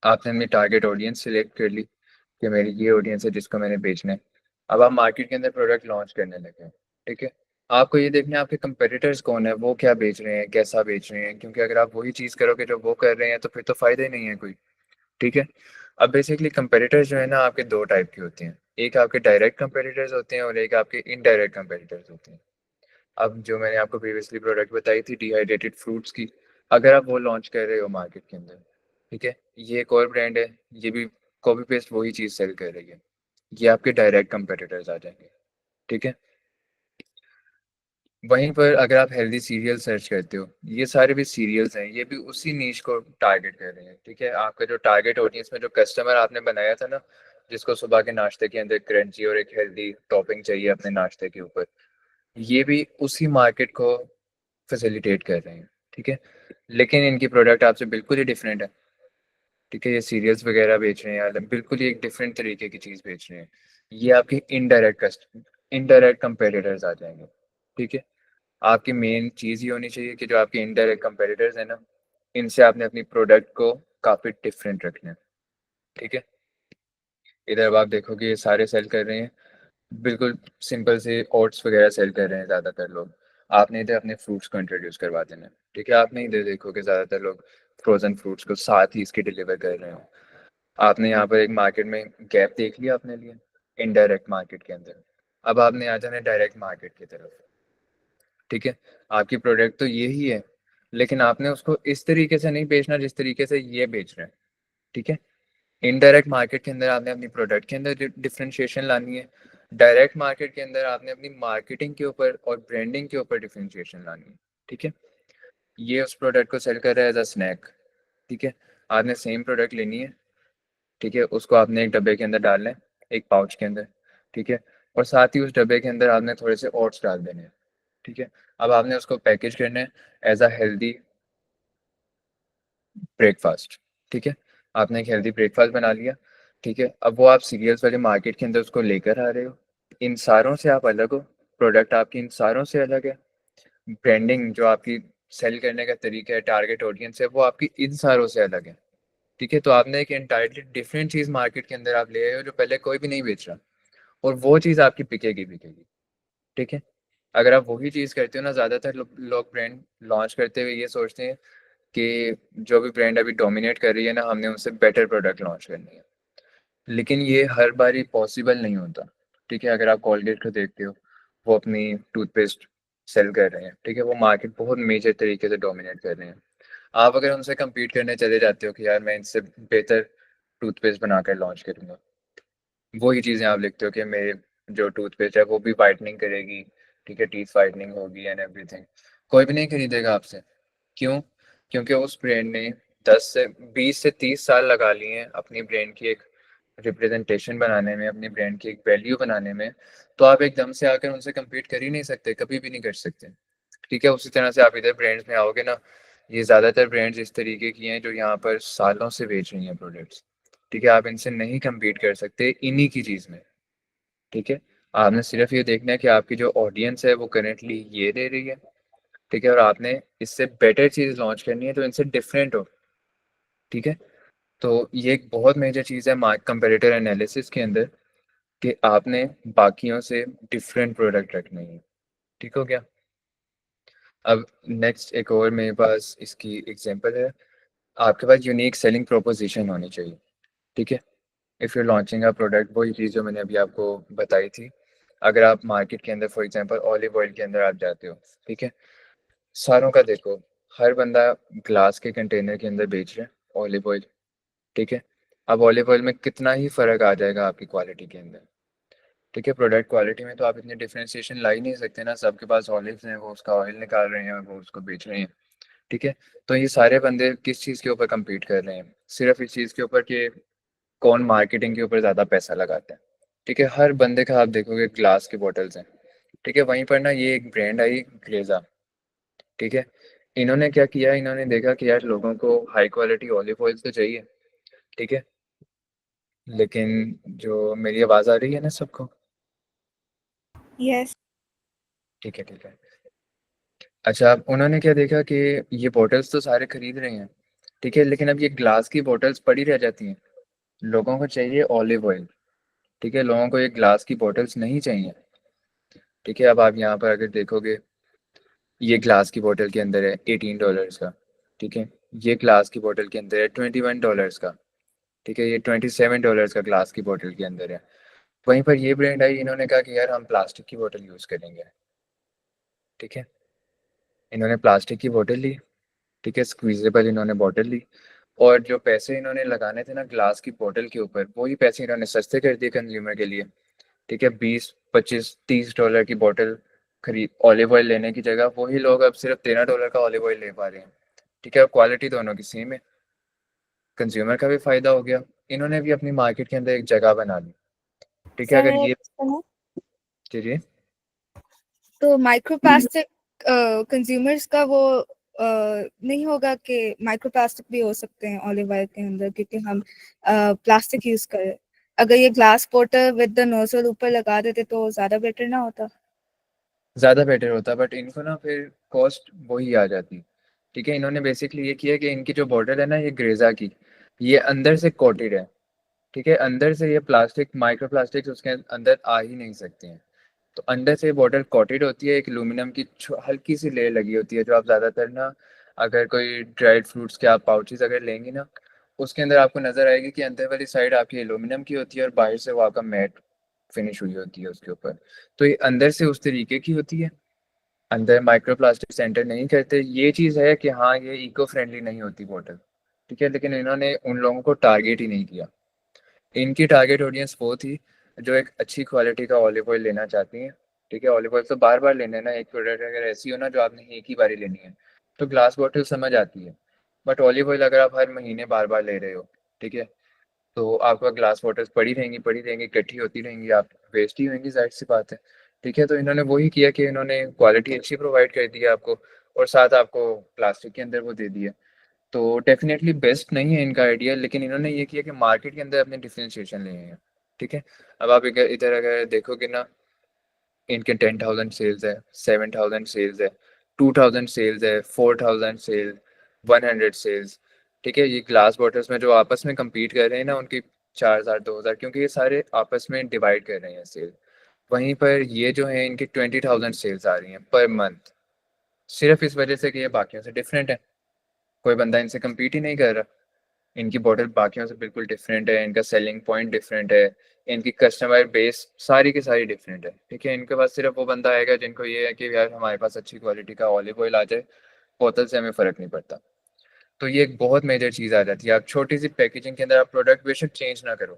आपने अपनी टारगेट ऑडियंस सिलेक्ट कर ली कि मेरी ये ऑडियंस है जिसको मैंने बेचना है। अब आप मार्केट के अंदर प्रोडक्ट लॉन्च करने लगे हैं, ठीक है? आपको ये देखना है आपके कंपैरेटर्स कौन है, वो क्या बेच रहे हैं, कैसा बेच रहे हैं, क्योंकि अगर आप वही चीज़ करोगे जो वो कर रहे हैं तो फिर तो फ़ायदा ही नहीं है कोई, ठीक है? अब बेसिकली कंपैरेटर्स जो है ना आपके 2 टाइप के होते हैं। एक आपके डायरेक्ट कंपैरेटर्स होते हैं और एक आपके इनडायरेक्ट कंपैरेटर्स होते हैं। अब जो मैंने आपको प्रीवियसली प्रोडक्ट बताई थी डिहाइड्रेटेड फ्रूट्स की, अगर आप वो लॉन्च कर रहे हो मार्केट के अंदर, ठीक है? ये एक और ब्रांड है, ये भी कॉपी पेस्ट वही चीज़ सेल कर रही है। ये आपके डायरेक्ट कंपैरेटर्स आ जाएँगे, ठीक है? वहीं पर अगर आप हेल्दी सीरियल सर्च करते हो, ये सारे भी सीरियल्स हैं, ये भी उसी नीश को टारगेट कर रहे हैं, ठीक है? आपका जो टारगेट ऑडियंस में जो कस्टमर आपने बनाया था ना, जिसको सुबह के नाश्ते के अंदर क्रंची और एक हेल्दी टॉपिंग चाहिए अपने नाश्ते के ऊपर, ये भी उसी मार्केट को फैसिलिटेट कर रहे हैं, ठीक है? लेकिन इनकी प्रोडक्ट आपसे बिल्कुल ही डिफरेंट है, ठीक है? ये सीरियल्स वगैरह बेच रहे हैं या बिल्कुल ही एक डिफरेंट तरीके की चीज़ बेच रहे हैं। ये आपके इनडायरेक्ट कंपेटिटर्स आ जाएँगे, ठीक है? आपकी मेन चीज़ ये होनी चाहिए कि जो आपके इनडायरेक्ट कंपेटिटर्स हैं ना, इनसे आपने अपनी प्रोडक्ट को काफ़ी डिफरेंट रखना है, ठीक है? इधर अब आप देखोगे ये सारे सेल कर रहे हैं, बिल्कुल सिंपल से ओट्स वगैरह सेल कर रहे हैं ज़्यादातर लोग। आपने इधर अपने फ्रूट्स को इंट्रोड्यूस करवा देना है, ठीक है? आपने इधर देखोगे ज़्यादातर लोग फ्रोज़न फ्रूट्स को साथ ही इसके डिलीवर कर रहे हो। आपने यहाँ पर एक मार्केट में गैप देख लिया अपने लिए, इनडायरेक्ट मार्केट के अंदर। अब आपने आ जाना है डायरेक्ट मार्केट की तरफ, ठीक है? आपकी प्रोडक्ट तो ये ही है, लेकिन आपने उसको इस तरीके से नहीं बेचना जिस तरीके से ये बेच रहे हैं, ठीक है? इनडायरेक्ट मार्केट के अंदर आपने अपनी प्रोडक्ट के अंदर डिफरेंशिएशन लानी है। डायरेक्ट मार्केट के अंदर आपने अपनी मार्केटिंग के ऊपर और ब्रांडिंग के ऊपर डिफरेंशिएशन लानी है, ठीक है? ये उस प्रोडक्ट को सेल कर रहा है एज़ अ स्नैक, ठीक है? आपने सेम प्रोडक्ट लेनी है, ठीक है? उसको आपने एक डब्बे के अंदर डालना है, एक पाउच के अंदर, ठीक है? और साथ ही उस डब्बे के अंदर आपने थोड़े से ओट्स डाल देने हैं, ठीक है? अब आपने उसको पैकेज करना है एज़ अ हेल्दी ब्रेकफ़ास्ट, ठीक है? आपने एक हेल्दी ब्रेकफ़ास्ट बना लिया, ठीक है? अब वो आप सीरियल्स वाले मार्केट के अंदर उसको लेकर आ रहे हो। इन सारों से आप अलग हो, प्रोडक्ट आपकी इन सारों से अलग है। ब्रांडिंग जो आपकी सेल करने का तरीका है, टारगेट ऑडियंस है, वो आपकी इन सारों से अलग है, ठीक है? तो आपने एक एंटायरली डिफरेंट चीज़ मार्केट के अंदर आप ले आए हो जो पहले कोई भी नहीं बेच रहा और वो चीज़ आपकी बिकेगी, ठीक है? अगर आप वही चीज़ करते हो ना, ज़्यादातर लोग ब्रांड लॉन्च करते हुए ये सोचते हैं कि जो भी ब्रांड अभी डोमिनेट कर रही है ना, हमने उनसे बेटर प्रोडक्ट लॉन्च करनी है। लेकिन ये हर बारी पॉसिबल नहीं होता, ठीक है? अगर आप कोलगेट को देखते हो, वो अपनी टूथपेस्ट सेल कर रहे हैं, ठीक है? वो मार्केट बहुत मेजर तरीके से डोमिनेट कर रहे हैं। आप अगर उनसे कम्पीट करने चले जाते हो कि यार मैं इनसे बेहतर टूथपेस्ट बनाकर लॉन्च करूँगा, वही चीज़ें आप लिखते हो कि मेरे जो टूथपेस्ट है वो भी व्हाइटनिंग करेगी, ठीक है? टीथ व्हाइटनिंग होगी एंड एवरीथिंग। कोई भी नहीं खरीदेगा आपसे। क्यों? क्योंकि उस ब्रांड ने 10 से 20 से 30 साल लगा लिए हैं अपनी ब्रांड की एक रिप्रेजेंटेशन बनाने में, अपनी ब्रांड की एक वैल्यू बनाने में। तो आप एकदम से आकर उनसे कम्पीट कर ही नहीं सकते, कभी भी नहीं कर सकते। ठीक है? उसी तरह से आप इधर ब्रांड्स में आओगे ना, ये ज़्यादातर ब्रांड्स इस तरीके की हैं जो यहाँ पर सालों से बेच रही हैं प्रोडक्ट्स। ठीक है? आप इनसे नहीं कम्पीट कर सकते इन्हीं की चीज़ में। ठीक है? आपने सिर्फ़ ये देखना है कि आपकी जो ऑडियंस है वो करंटली ये ले रही है। ठीक है? और आपने इससे बेटर चीज़ लॉन्च करनी है जो इनसे डिफरेंट हो। ठीक है? तो ये एक बहुत मेजर चीज़ है कंपैरेटर एनालिसिस के अंदर कि आपने बाकियों से डिफरेंट प्रोडक्ट रखने हैं। ठीक हो गया। अब नेक्स्ट एक और मेरे पास इसकी एग्जांपल है। आपके पास यूनिक सेलिंग प्रोपोजिशन होनी चाहिए। ठीक है, if you launching a product, वही चीज़ जो मैंने अभी आपको बताई थी। अगर आप मार्केट के अंदर फॉर एग्जांपल ऑलिव ऑयल के अंदर आप जाते हो, ठीक है, सारों का देखो, हर बंदा ग्लास के कंटेनर के अंदर बेच रहा है ऑलिव ऑयल। ठीक है, अब ऑलिव ऑयल में कितना ही फ़र्क आ जाएगा आपकी क्वालिटी के अंदर। ठीक है, प्रोडक्ट क्वालिटी में तो आप इतनी डिफ्रेंशिएशन ला ही नहीं सकते ना, सबके पास ऑलिव्स हैं, वो उसका ऑयल निकाल रहे हैं, वो उसको बेच रहे हैं। ठीक है, तो ये सारे बंदे किस चीज़ के ऊपर कम्पीट कर रहे हैं? सिर्फ इस चीज़ के ऊपर कि कौन मार्केटिंग के ऊपर ज़्यादा पैसा लगाता है। ठीक है, हर बंदे का आप देखोगे ग्लास की बॉटल्स हैं। ठीक है, वहीं पर ना ये एक ब्रांड आई ग्रेजा। ठीक है, इन्होंने क्या किया, इन्होंने देखा कि यार लोगों को हाई क्वालिटी ऑलिव ऑयल तो चाहिए। ठीक है, लेकिन जो मेरी आवाज़ आ रही है ना सबको? यस। ठीक है, ठीक है। अच्छा, अब उन्होंने क्या देखा कि ये बॉटल्स तो सारे खरीद रहे हैं। ठीक है, लेकिन अब ये ग्लास की बॉटल्स पड़ी रह जाती हैं। लोगों को चाहिए ऑलिव ऑयल। ठीक है, लोगों को ये ग्लास की बॉटल्स नहीं चाहिए। ठीक है, अब आप यहाँ पर अगर देखोगे, ये ग्लास की बोतल के अंदर है $18 का। ठीक है, ये ग्लास की बोतल के अंदर है $21 का। ठीक है, ये $27 का ग्लास की बोतल के अंदर है। वहीं पर ये ब्रांड आई, इन्होंने कहा कि यार हम प्लास्टिक की बोतल यूज़ करेंगे। ठीक है, इन्होंने प्लास्टिक की बोतल ली। ठीक है, स्क्वीजेबल इन्होंने बोतल ली, और जो पैसे इन्होंने लगाने थे ना ग्लास की बोतल के ऊपर, वही पैसे इन्होंने सस्ते कर दिए कंज्यूमर के लिए। ठीक है, 20, 25, 30 डॉलर की बोतल खरीद ऑलिव ऑयल लेने की जगह वही लोग अब सिर्फ $13 का ऑलिव ऑयल ले पा रहे हैं। ठीक है, और क्वालिटी दोनों की सेम है। कंज्यूमर का भी फायदा हो गया, इन्होंने भी अपनी मार्केट के अंदर एक जगह बना ली। ठीक है, सर अगर मेरा ये क्वेश्चन है, चलिए। तो माइक्रो प्लास्टिक कंज्यूमर्स का वो नहीं होगा कि माइक्रो प्लास्टिक भी हो सकते हैं ऑलिव ऑयल के अंदर, क्योंकि हम प्लास्टिक यूज करें। अगर ये glass bottle with the nozzle ऊपर लगा देते तो ज्यादा बेटर ना होता? ज़्यादा बेटर होता, बट इनको ना फिर कॉस्ट वही आ जाती। ठीक है, इन्होंने बेसिकली ये किया कि इनकी जो बॉटल है ना ये ग्रेजा की, ये अंदर से कोटेड है। ठीक है, अंदर से ये प्लास्टिक माइक्रो प्लास्टिक्स उसके अंदर आ ही नहीं सकते हैं। तो अंदर से बॉटल कोटेड होती है, एक एल्यूमिनियम की हल्की सी लेयर लगी होती है, जो आप ज़्यादातर ना अगर कोई ड्राइड फ्रूट्स के आप पाउचेस अगर लेंगे ना, उसके अंदर आपको नज़र आएगी कि अंदर वाली साइड आपकी एल्यूमिनियम की होती है और बाहर से वो आपका मैट फिनिश हुई होती है उसके ऊपर। तो ये अंदर से उस तरीके की होती है, अंदर माइक्रो प्लास्टिक एंटर नहीं करते। ये चीज़ है कि हाँ ये इको फ्रेंडली नहीं होती बॉटल। ठीक है, लेकिन इन्होंने उन लोगों को टारगेट ही नहीं किया। इनकी टारगेट ऑडियंस वो थी जो एक अच्छी क्वालिटी का ऑलिव ऑयल लेना चाहती हैं। ठीक है, ऑलिव ऑयल तो बार बार लेना है ना, एक प्रोडक्ट अगर ऐसी हो ना जो आपने एक ही बारी लेनी है, तो ग्लास बॉटल समझ आती है। बट ऑलिव ऑयल अगर आप हर महीने बार बार ले रहे हो, ठीक है, तो आपका ग्लास बॉटल्स पड़ी रहेंगी, इकट्ठी होती रहेंगी, आप वेस्ट ही होंगी, जाहिर सी बात है। ठीक है, तो इन्होंने वही किया कि इन्होंने क्वालिटी अच्छी प्रोवाइड कर दी है आपको, और साथ आपको प्लास्टिक के अंदर वो दे दिया। तो डेफिनेटली बेस्ट नहीं है इनका आइडिया, लेकिन इन्होंने ये किया कि मार्केट के अंदर अपने डिफरेंशिएशन ले हैं। ठीक है, अब आप इधर इधर अगर देखोगे ना, इनके 10,000 सेल्स है, 7,000 सेल्स है, 2,000 सेल्स है, 4,000 सेल, 100 सेल्स। ठीक है, ये ग्लास बॉटल्स में जो आपस में compete कर रहे हैं ना, उनकी 4,000 2,000, क्योंकि ये सारे आपस में डिवाइड कर रहे हैं सेल। वहीं पर ये जो है इनकी 20,000 सेल्स आ रही हैं पर मंथ, सिर्फ इस वजह से कि ये बाकियों से डिफरेंट है। कोई बंदा इनसे compete ही नहीं कर रहा। इनकी बॉटल बाकियों से बिल्कुल डिफरेंट है, इनका सेलिंग पॉइंट डिफरेंट है, इनकी कस्टमर बेस सारी की सारी डिफरेंट है। ठीक है, इनके पास सिर्फ वो बंदा आएगा जिनको ये है कि यार हमारे पास अच्छी क्वालिटी का ऑलिव ऑयल आ जाए, बोतल से हमें फ़र्क नहीं पड़ता। तो ये एक बहुत मेजर चीज़ आ जाती है। आप छोटी सी पैकेजिंग के अंदर आप प्रोडक्ट बेशक चेंज ना करो,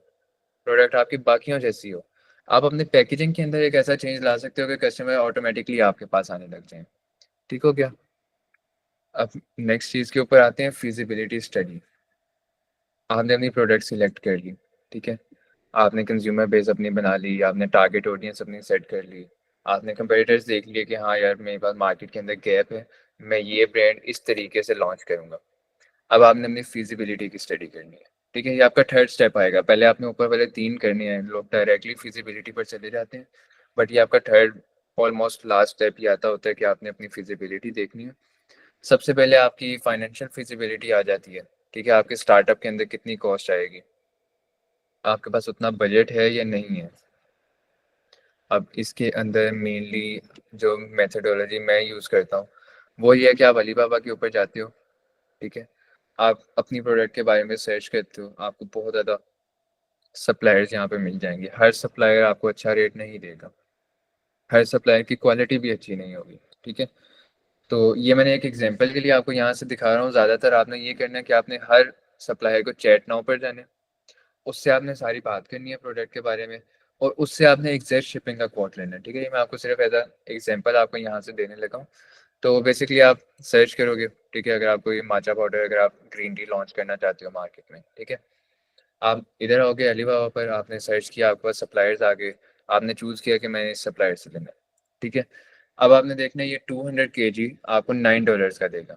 प्रोडक्ट आपकी बाकियों जैसी हो, आप अपने पैकेजिंग के अंदर एक ऐसा चेंज ला सकते हो कि कस्टमर ऑटोमेटिकली आपके पास आने लग जाए। ठीक हो गया। अब नेक्स्ट चीज़ के ऊपर आते हैं, फिजिबिलिटी स्टडी। आपने अपनी प्रोडक्ट सिलेक्ट कर ली, ठीक है, आपने कंज्यूमर बेस अपनी बना ली, आपने टारगेट ऑडियंस अपनी सेट कर ली, आपने कंपेटिटर्स देख लिए कि हाँ यार मेरे पास मार्केट के अंदर गैप है, मैं ये ब्रांड इस तरीके से लॉन्च करूँगा। अब आपने अपनी फिजिबिलिटी की स्टडी करनी है। ठीक है, ये आपका थर्ड स्टेप आएगा। पहले आपने ऊपर वाले 3 करने हैं, लोग डायरेक्टली फिजिबिलिटी पर चले जाते हैं, बट ये आपका थर्ड ऑलमोस्ट लास्ट स्टेप ये आता होता है कि आपने अपनी फिजिबिलिटी देखनी है। सबसे पहले आपकी फाइनेंशियल फिजिबिलिटी आ जाती है। ठीक है, आपके स्टार्टअप के अंदर कितनी कॉस्ट आएगी, आपके पास उतना बजट है या नहीं है। अब इसके अंदर मेनली जो मेथडोलॉजी मैं यूज़ करता हूँ वो ये है कि आप अलीबाबा के ऊपर जाते हो, ठीक है, आप अपनी प्रोडक्ट के बारे में सर्च करते हो, आपको बहुत ज़्यादा सप्लायर्स यहाँ पे मिल जाएंगे। हर सप्लायर आपको अच्छा रेट नहीं देगा, हर सप्लायर की क्वालिटी भी अच्छी नहीं होगी, ठीक है। तो ये मैंने एक एग्जांपल के लिए आपको यहाँ से दिखा रहा हूँ। ज़्यादातर आपने ये करना है कि आपने हर सप्लायर को चैट नाउ पर जाना है, उससे आपने सारी बात करनी है प्रोडक्ट के बारे में, और उससे आपने एग्जैक्ट शिपिंग का कोट लेना है, ठीक है। ये मैं आपको सिर्फ एज एग्जांपल आपको यहाँ से देने लगा हूँ। तो बेसिकली आप सर्च करोगे, ठीक है, अगर आपको ये माचा पाउडर, अगर आप ग्रीन टी लॉन्च करना चाहते हो मार्केट में, ठीक है, आप इधर आओगे अलीबाबा पर, आपने सर्च किया, आपके पास सप्लायर्स आ गए, आपने चूज़ किया कि मैंने इस सप्लायर से लेना है, ठीक है। अब आपने देखना है ये 200 kg आपको $9 का देगा,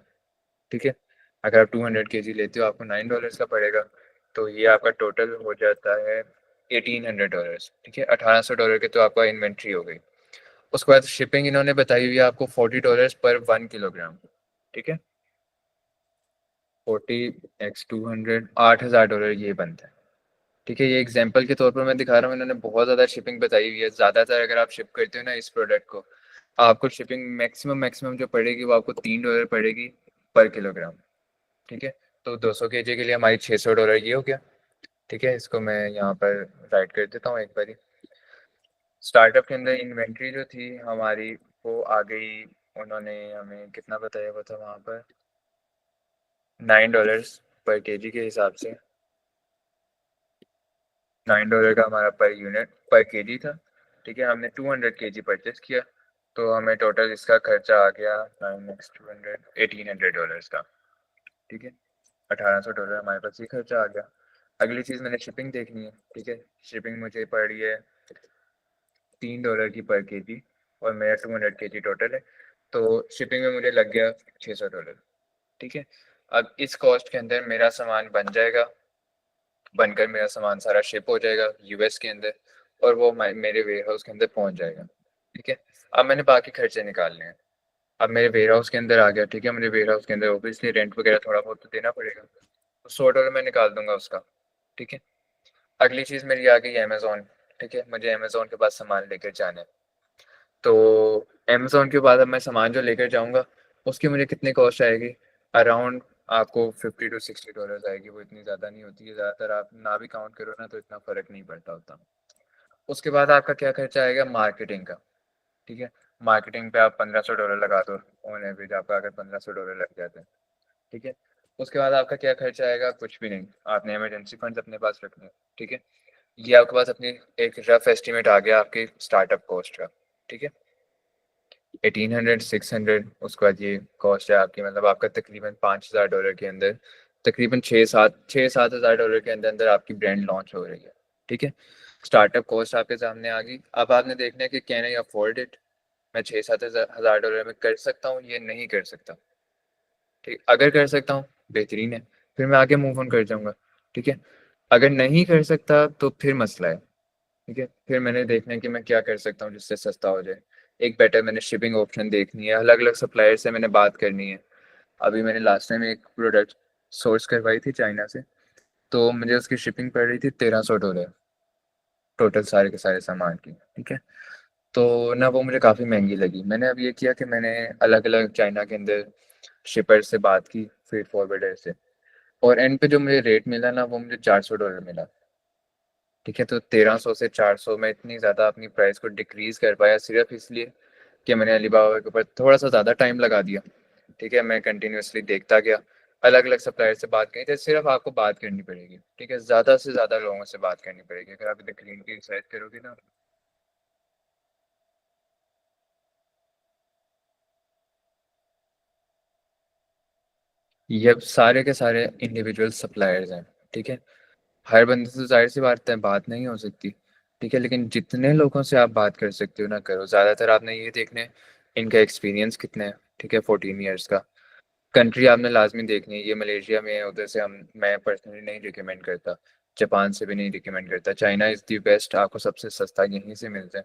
ठीक है। अगर आप 200 kg लेते हो आपको $9 का पड़ेगा, तो ये आपका टोटल हो जाता है $1800, ठीक है। $1800 के तो आपका इन्वेंट्री हो गई। उसके बाद शिपिंग इन्होंने बताई हुई है आपको $40 पर 1 किलोग्राम, ठीक है। 40 x 200 $8000 ये बनता है, ठीक है। ये एग्जांपल के तौर पर मैं दिखा रहा हूँ, इन्होंने बहुत ज़्यादा शिपिंग बताई हुई है। ज़्यादातर अगर आप शिप करते हो ना इस प्रोडक्ट को, आपको शिपिंग मैक्सिमम मैक्सिमम जो पड़ेगी वो आपको $3 पड़ेगी पर किलोग्राम, ठीक है। तो 200 kg के लिए हमारी $600 ये हो गया, ठीक है। इसको मैं यहाँ पर राइट कर देता हूँ एक बारी। स्टार्टअप के अंदर इन्वेंट्री जो थी हमारी वो आ गई, उन्होंने हमें कितना बताया हुआ था वहाँ पर, $9 पर केजी के हिसाब से, $9 का हमारा पर यूनिट पर केजी था, ठीक है। हमने 200 kg परचेस किया, तो हमें टोटल इसका खर्चा आ गया 9 x 200 $1800 का, ठीक है। $1800 हमारे पास ये खर्चा आ गया। अगली चीज़ मैंने शिपिंग देखनी है, ठीक है। शिपिंग मुझे पड़ रही है $3 की पर केजी, और मेरा 200 kg टोटल है, तो शिपिंग में मुझे लग गया $600, ठीक है। अब इस कॉस्ट के अंदर मेरा सामान बन जाएगा, बनकर मेरा सामान सारा शिप हो जाएगा यूएस के अंदर, और वो मेरे वेयर हाउस के अंदर पहुंच जाएगा, ठीक है। अब मैंने बाकी खर्चे निकालने हैं। अब मेरे वेयर हाउस के अंदर आ गया, ठीक है। मुझे वेयर हाउस के अंदर ऑब्वियसली रेंट वगैरह थोड़ा बहुत तो देना पड़ेगा, तो $100 मैं निकाल दूंगा उसका, ठीक है। अगली चीज़ मेरी आ गई अमेज़ोन, ठीक है। मुझे अमेज़ोन के पास सामान लेकर जाना है, तो अमेज़ोन के बाद अब मैं सामान जो लेकर जाऊंगा उसकी मुझे कितनी कॉस्ट आएगी, अराउंड आपको $50 to $60 आएगी। वो इतनी ज़्यादा नहीं होती है, ज़्यादातर आप ना भी काउंट करो ना तो इतना फ़र्क नहीं पड़ता होता। उसके बाद आपका क्या खर्चा आएगा, मार्केटिंग का, ठीक है। मार्केटिंग पे आप $1500 लगा दो, ऑन एवरेज आपका अगर $1500 लग जाते हैं, ठीक है। उसके बाद आपका क्या खर्चा आएगा, कुछ भी नहीं, आपने इमरजेंसी फंड्स अपने पास रखने हैं, ठीक है। ये आपके पास अपनी एक रफ एस्टिमेट आ गया आपकी स्टार्टअप कॉस्ट का, ठीक है। 1800 600, उसके बाद ये कॉस्ट है आपकी, मतलब आपका तकरीबन $5000 के अंदर, तकरीबन छः सात हज़ार डॉलर के अंदर अंदर आपकी ब्रांड लॉन्च हो रही है, ठीक है। स्टार्टअप कॉस्ट आपके सामने आ गई। अब आपने देखना है कि कैन आई अफोर्ड इट, मैं 6 7 हज़ार डॉलर में कर सकता हूँ ये नहीं कर सकता, ठीक। अगर कर सकता हूँ बेहतरीन है, फिर मैं आगे मूव ऑन कर जाऊँगा, ठीक है। अगर नहीं कर सकता तो फिर मसला है, ठीक है। फिर मैंने देखना है कि मैं क्या कर सकता हूँ जिससे सस्ता हो जाए। एक बेटर मैंने शिपिंग ऑप्शन देखनी है, अलग अलग सप्लायर से मैंने बात करनी है। अभी मैंने लास्ट टाइम एक प्रोडक्ट सोर्स करवाई थी चाइना से, तो मुझे उसकी शिपिंग पड़ रही थी $1300 टोटल सारे के सारे सामान की, ठीक है। तो ना वो मुझे काफ़ी महंगी लगी। मैंने अब ये किया कि मैंने अलग अलग चाइना के अंदर शिपर से बात की, फ्रेट फॉरवर्डर से, और एंड पे जो मुझे रेट मिला ना वो मुझे $400 मिला, ठीक है। तो 1300 से 400 में इतनी ज़्यादा अपनी प्राइस को डिक्रीज़ कर पाया सिर्फ इसलिए कि मैंने अलीबाबा के ऊपर थोड़ा सा ज़्यादा टाइम लगा दिया, ठीक है। मैं कंटिन्यूसली देखता गया, अलग अलग सप्लायर से बात करी, तो सिर्फ आपको बात करनी पड़ेगी, ठीक है। ज़्यादा से ज़्यादा लोगों से बात करनी पड़ेगी अगर आप इधर ग्रीन टी सर्च करोगे ना। ये अब सारे के सारे इंडिविजुअल सप्लायर्स हैं, ठीक है। हर बंदे से जाहिर सी बात है बात नहीं हो सकती, ठीक है। लेकिन जितने लोगों से आप बात कर सकते हो ना करो। ज़्यादातर आपने ये देखना है इनका एक्सपीरियंस कितना है, ठीक है, 14 ईयर्स का। कंट्री आपने लाजमी देखनी है, ये मलेशिया में है, उधर से हम मैं पर्सनली नहीं रिकमेंड करता, जापान से भी नहीं रिकमेंड करता। चाइना इज़ दी बेस्ट, आपको सबसे सस्ता यहीं से मिलता है,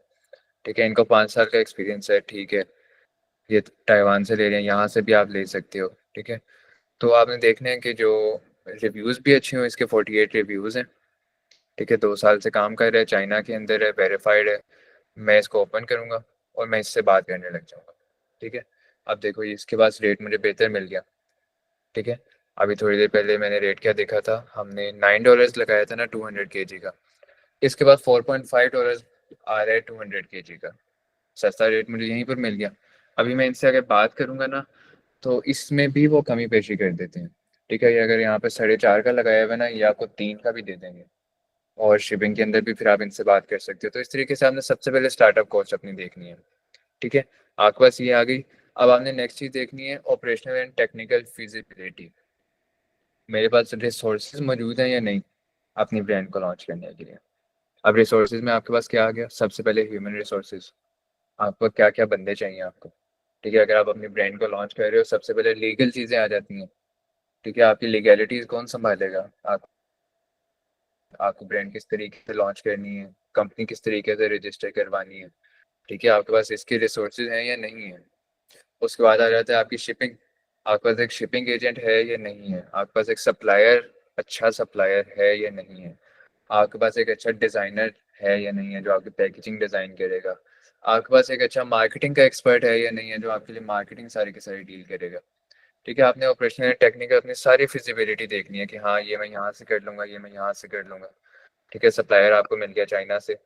ठीक है। इनको 5 साल का एक्सपीरियंस है, ठीक है। ये ताइवान से ले रहे हैं, यहाँ से भी आप ले सकते हो, ठीक है। तो आपने देखना है कि जो रिव्यूज़ भी अच्छे हों, इसके 48 रिव्यूज़ हैं, ठीक है। 2 साल से काम कर रहे हैं, चाइना के अंदर है, वेरीफाइड है। मैं इसको ओपन करूँगा और मैं इससे बात करने लग जाऊँगा, ठीक है। अब देखो इसके पास रेट मुझे बेहतर मिल गया, ठीक है। अभी थोड़ी देर पहले मैंने रेट क्या देखा था, हमने $9 लगाया था ना 200 केजी का, इसके बाद $4.5 आ रहा है 200 केजी का। सस्ता रेट मुझे यहीं पर मिल गया। अभी मैं इनसे अगर बात करूँगा ना, तो इसमें भी वो कमी पेशी कर देते हैं, ठीक है। ये अगर यहाँ पे 4.5 का लगाया हुआ है ना, ये आपको 3 का भी दे देंगे, और शिपिंग के अंदर भी फिर आप इनसे बात कर सकते हो। तो इस तरीके से आपने सबसे पहले स्टार्टअप कॉस्ट अपनी देखनी है, ठीक है। आपके पास ये आ गई। अब आपने नेक्स्ट चीज़ देखनी है ऑपरेशनल एंड टेक्निकल फिजिबिलिटी। मेरे पास रिसोर्सेज मौजूद हैं या नहीं अपनी ब्रांड को लॉन्च करने के लिए। अब रिसोर्सेज में आपके पास क्या आ गया, सबसे पहले ह्यूमन रिसोर्सेज। आपको क्या क्या बंदे चाहिए आपको, ठीक है। अगर आप अपनी ब्रांड को लॉन्च कर रहे हो, सबसे पहले लीगल चीज़ें आ जाती हैं, ठीक है। आपकी लीगैलिटीज कौन संभालेगा, आपको ब्रांड किस तरीके से लॉन्च करनी है, कंपनी किस तरीके से रजिस्टर करवानी है, ठीक है। आपके पास इसके रिसोर्सेज हैं या नहीं है। उसके बाद आ जाता है आपकी शिपिंग। आपके पास एक शिपिंग एजेंट है या नहीं है, आपके पास एक सप्लायर, अच्छा सप्लायर है या नहीं है, आपके पास एक अच्छा डिज़ाइनर है या नहीं है जो आपकी पैकेजिंग डिज़ाइन करेगा, आपके पास एक अच्छा मार्केटिंग का एक्सपर्ट है या नहीं है जो आपके लिए मार्केटिंग सारी की सारी डील करेगा, ठीक है। आपने ऑपरेशनल टेक्निकल अपनी सारी फिजिबिलिटी देखनी है कि हाँ ये मैं यहाँ से कर लूँगा, ये मैं यहाँ से कर लूँगा, ठीक है। सप्लायर आपको मिल गया चाइना से,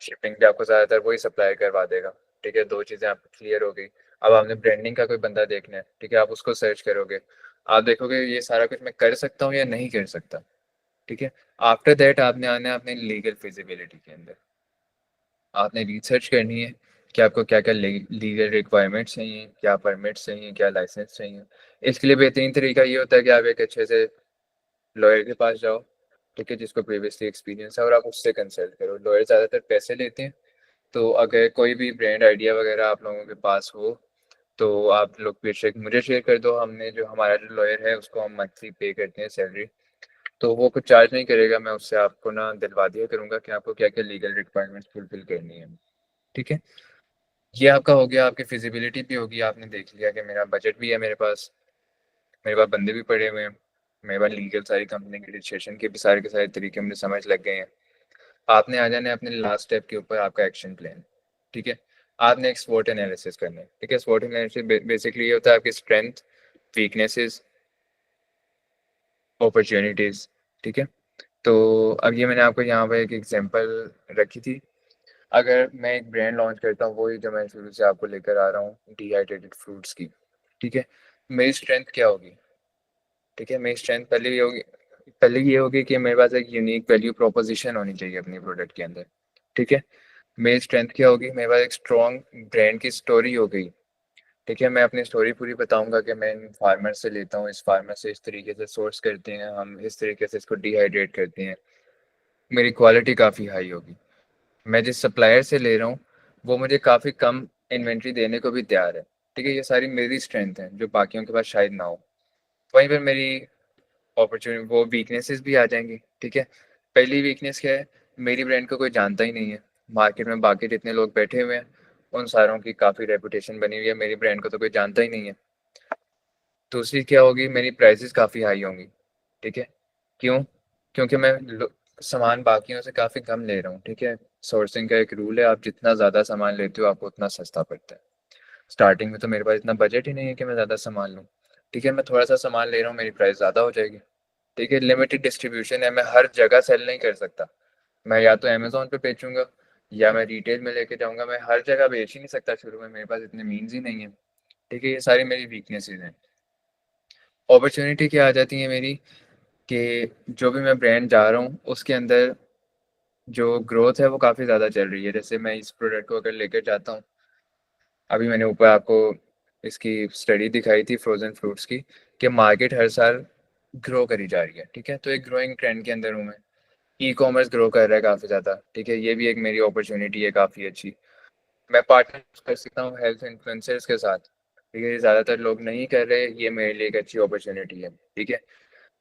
शिपिंग भी आपको ज़्यादातर वही सप्लाई करवा देगा, ठीक है। 2 चीज़ें आपकी क्लियर हो गई। अब आपने ब्रांडिंग का कोई बंदा देखना है, ठीक है, आप उसको सर्च करोगे, आप देखोगे ये सारा कुछ मैं कर सकता हूँ या नहीं कर सकता, ठीक है। आफ्टर दैट आपने आना है अपने लीगल फिजिबिलिटी के अंदर। आपने रिसर्च करनी है कि आपको क्या क्या लीगल रिक्वायरमेंट्स चाहिए, क्या परमिट्स चाहिए, क्या लाइसेंस चाहिए। इसके लिए बेहतरीन तरीका ये होता है कि आप एक अच्छे से लॉयर के पास जाओ, ठीक है, जिसको प्रीवियसली एक्सपीरियंस है, और आप उससे कंसल्ट करो। लॉयर ज़्यादातर पैसे लेते हैं, तो अगर कोई भी ब्रांड आइडिया वगैरह आप लोगों के पास हो, तो आप लोग बेशक मुझे शेयर कर दो। हमने जो हमारा जो लॉयर है उसको हम मंथली पे करते हैं सैलरी, तो वो कुछ चार्ज नहीं करेगा। मैं उससे आपको ना दिलवा दिया करूँगा कि आपको क्या क्या लीगल रिक्वायरमेंट्स फुलफिल करनी है, ठीक है। ये आपका हो गया, आपकी फिजिबिलिटी भी होगी। आपने देख लिया कि मेरा बजट भी है, मेरे पास बंदे भी पड़े हुए हैं, मेरे पास लीगल सारी कंपनी के रजिस्ट्रेशन के सारे तरीके मुझे समझ लग गए हैं। आपने आ जाना है अपने लास्ट स्टेप के ऊपर, आपका एक्शन प्लान, ठीक है। आपने एक स्वॉट एनालिसिस करना है, ठीक है। स्वॉट एनालिसिस बेसिकली ये होता है आपकी स्ट्रेंथ, वीकनेसेस, अपॉर्चुनिटीज, ठीक है। तो अब ये मैंने आपको यहाँ पर एक एग्जांपल रखी थी। अगर मैं एक ब्रांड लॉन्च करता हूँ, वही जो मैं शुरू से आपको लेकर आ रहा हूँ, डिहाइड्रेटेड फ्रूट्स की, ठीक है। मेरी स्ट्रेंथ क्या होगी, ठीक है। मेरी स्ट्रेंथ पहले ये होगी कि मेरे पास एक यूनिक वैल्यू प्रोपोजिशन होनी चाहिए अपनी प्रोडक्ट के अंदर, ठीक है। मेरी स्ट्रेंथ क्या होगी, मेरे पास एक स्ट्रॉन्ग ब्रांड की स्टोरी हो गई, ठीक है। मैं अपनी स्टोरी पूरी बताऊंगा कि मैं इन फार्मर से लेता हूँ, इस फार्मर से इस तरीके से सोर्स करते हैं हम, इस तरीके से इसको डिहाइड्रेट करते हैं। मेरी क्वालिटी काफ़ी हाई होगी। मैं जिस सप्लायर से ले रहा हूँ वो मुझे काफ़ी कम इन्वेंट्री देने को भी तैयार है, ठीक है। ये सारी मेरी स्ट्रेंथ है जो बाकियों के पास शायद ना हो। वहीं पर मेरी अपॉर्चुनिटी वो वीकनेसेस भी आ जाएंगी, ठीक है। पहली वीकनेस क्या है, मेरी ब्रांड को कोई जानता ही नहीं है। मार्केट में बाकी जितने लोग बैठे हुए हैं उन सारों की काफ़ी रेपुटेशन बनी हुई है, मेरी ब्रांड को तो कोई जानता ही नहीं है। दूसरी क्या होगी, मेरी प्राइसेस काफ़ी हाई होंगी, ठीक है। क्यों? क्योंकि मैं सामान बाकियों से काफ़ी कम ले रहा हूँ, ठीक है। सोर्सिंग का एक रूल है, आप जितना ज़्यादा सामान लेते हो आपको उतना सस्ता पड़ता है। स्टार्टिंग में तो मेरे पास इतना बजट ही नहीं है कि मैं ज़्यादा सामान लूँ, ठीक है। मैं थोड़ा सा सामान ले रहा हूँ, मेरी प्राइस ज़्यादा हो जाएगी, ठीक है। लिमिटेड डिस्ट्रीब्यूशन है, मैं हर जगह सेल नहीं कर सकता। मैं या तो अमेज़न पे बेचूँगा या मैं रिटेल में लेके जाऊँगा, मैं हर जगह बेच ही नहीं सकता शुरू में, मेरे पास इतने मीन्स ही नहीं है, ठीक है। ये सारी मेरी वीकनेसेस हैं। अपॉर्चुनिटी क्या आ जाती है मेरी, कि जो भी मैं ब्रांड जा रहा हूँ उसके अंदर जो ग्रोथ है वो काफ़ी ज़्यादा चल रही है। जैसे मैं इस प्रोडक्ट को अगर लेकर जाता हूँ, अभी मैंने ऊपर आपको इसकी स्टडी दिखाई थी फ्रोज़न फ्रूट्स की, कि मार्केट हर साल ग्रो करी जा रही है, ठीक है। तो एक ग्रोइंग ट्रेंड के अंदर हूँ मैं। ई कॉमर्स ग्रो कर रहा है काफ़ी ज़्यादा, ठीक है। ये भी एक मेरी अपॉर्चुनिटी है काफ़ी अच्छी। मैं पार्टनर कर सकता हूँ हेल्थ इन्फ्लुएंसर्स के साथ, ठीक है। ये ज़्यादातर लोग नहीं कर रहे, ये मेरे लिए एक अच्छी अपॉर्चुनिटी है, ठीक है।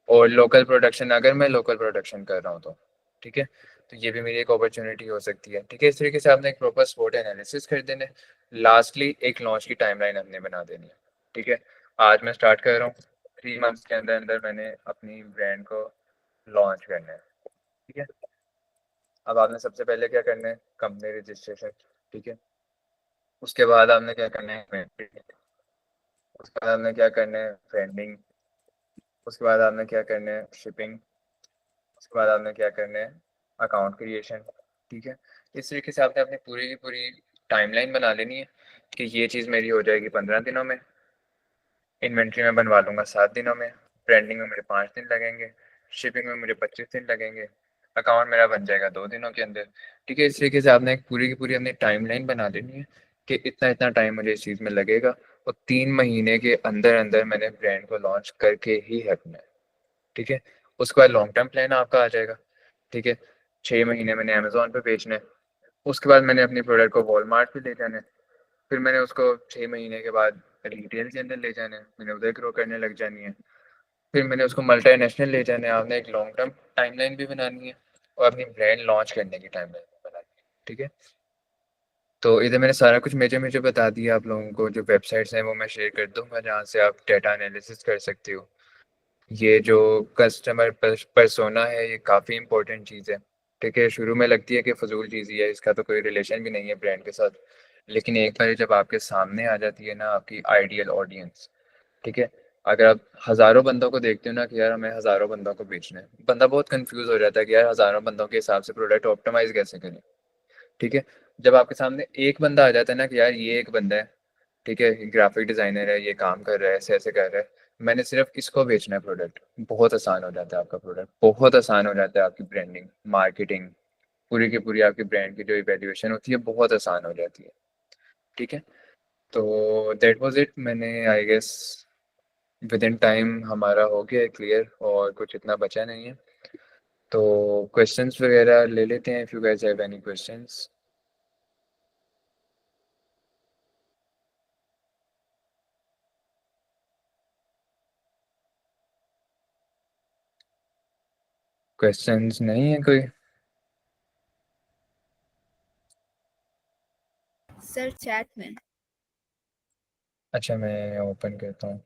और लोकल प्रोडक्शन, अगर मैं लोकल प्रोडक्शन कर रहा हूँ तो, ठीक है, तो ये भी मेरी एक अपॉर्चुनिटी हो सकती है, ठीक है। इस तरीके से आपने एक प्रॉपर स्वॉट एनालिसिस कर देना है। लास्टली एक लॉन्च की टाइमलाइन हमने बना देनी है, ठीक है। आज मैं स्टार्ट कर रहा हूँ, 3 मंथ्स के अंदर अंदर मैंने अपनी ब्रांड को लॉन्च करना है, ठीक है। अब आपने सबसे पहले क्या करना है, कंपनी रजिस्ट्रेशन। ठीक है। उसके बाद आपने क्या करना है, उसके बाद आपने क्या करना है, ब्रांडिंग। उसके बाद आपने क्या करना है, शिपिंग। उसके बाद आपने क्या करना है, अकाउंट क्रिएशन। ठीक है। इस तरीके से आपने अपनी पूरी की पूरी टाइमलाइन बना लेनी है कि ये चीज़ मेरी हो जाएगी 15 दिनों में, इन्वेंट्री में बनवा लूँगा 7 दिनों में, ब्रांडिंग में मुझे 5 दिन लगेंगे, शिपिंग में मुझे 25 दिन लगेंगे, अकाउंट मेरा बन जाएगा 2 दिनों के अंदर। ठीक है। इस तरीके से आपने एक पूरी की पूरी अपनी टाइमलाइन बना लेनी है कि इतना इतना टाइम मुझे इस चीज़ में लगेगा, और 3 महीने के अंदर अंदर मैंने ब्रांड को लॉन्च करके ही हटना है। ठीक है। उसके बाद लॉन्ग टर्म प्लान आपका आ जाएगा। ठीक है। 6 महीने मैंने अमेजोन पे बेचना है, उसके बाद मैंने अपनी प्रोडक्ट को वॉलमार्ट पे ले जाना है, फिर मैंने उसको 6 महीने के बाद रिटेल के अंदर ले जाना है, मैंने उधर ग्रो करने लग जानी है, फिर मैंने उसको मल्टी नेशनल ले जाना है। आपने एक लॉन्ग टर्म टाइमलाइन भी बनानी है और अपनी ब्रांड लॉन्च करने की टाइमलाइन भी बनानी है। ठीक है। तो इधर मैंने सारा कुछ मेजर मेजर बता दिया आप लोगों को। जो वेबसाइट्स हैं वो मैं शेयर कर दूंगा जहाँ से आप डेटा एनालिसिस कर सकते हो। ये जो कस्टमर पर्सोना है ये काफ़ी इंपॉर्टेंट चीज़ है। ठीक है। शुरू में लगती है कि फजूल चीज़ ही है, इसका तो कोई रिलेशन भी नहीं है ब्रांड के साथ, लेकिन एक बार जब आपके सामने आ जाती है ना आपकी आइडियल ऑडियंस, ठीक है, अगर आप हज़ारों बंदों को देखते हो ना कि यार हमें हज़ारों बंदों को बेचना है, बंदा बहुत कंफ्यूज हो जाता है कि यार हज़ारों बंदों के हिसाब से प्रोडक्ट ऑप्टिमाइज कैसे करें। ठीक है। जब आपके सामने एक बंदा आ जाता है ना कि यार ये एक बंदा है, ठीक है, ग्राफिक डिज़ाइनर है, ये काम कर रहा है, ऐसे ऐसे कर रहा है, मैंने सिर्फ इसको बेचना है प्रोडक्ट, बहुत आसान हो जाता है आपका प्रोडक्ट, बहुत आसान हो जाता है आपकी ब्रांडिंग, मार्केटिंग, पूरी की पूरी आपकी ब्रांड की जो इवैल्यूएशन होती है बहुत आसान हो जाती है। ठीक है। तो दैट वाज इट। मैंने I guess within time हमारा हो गया क्लियर, और कुछ इतना बचा नहीं है। तो क्वेश्चंस वगैरह ले लेते हैं, if you guys have any questions. Questions नहीं है कोई? सर चैट में। अच्छा मैं ओपन करता हूँ।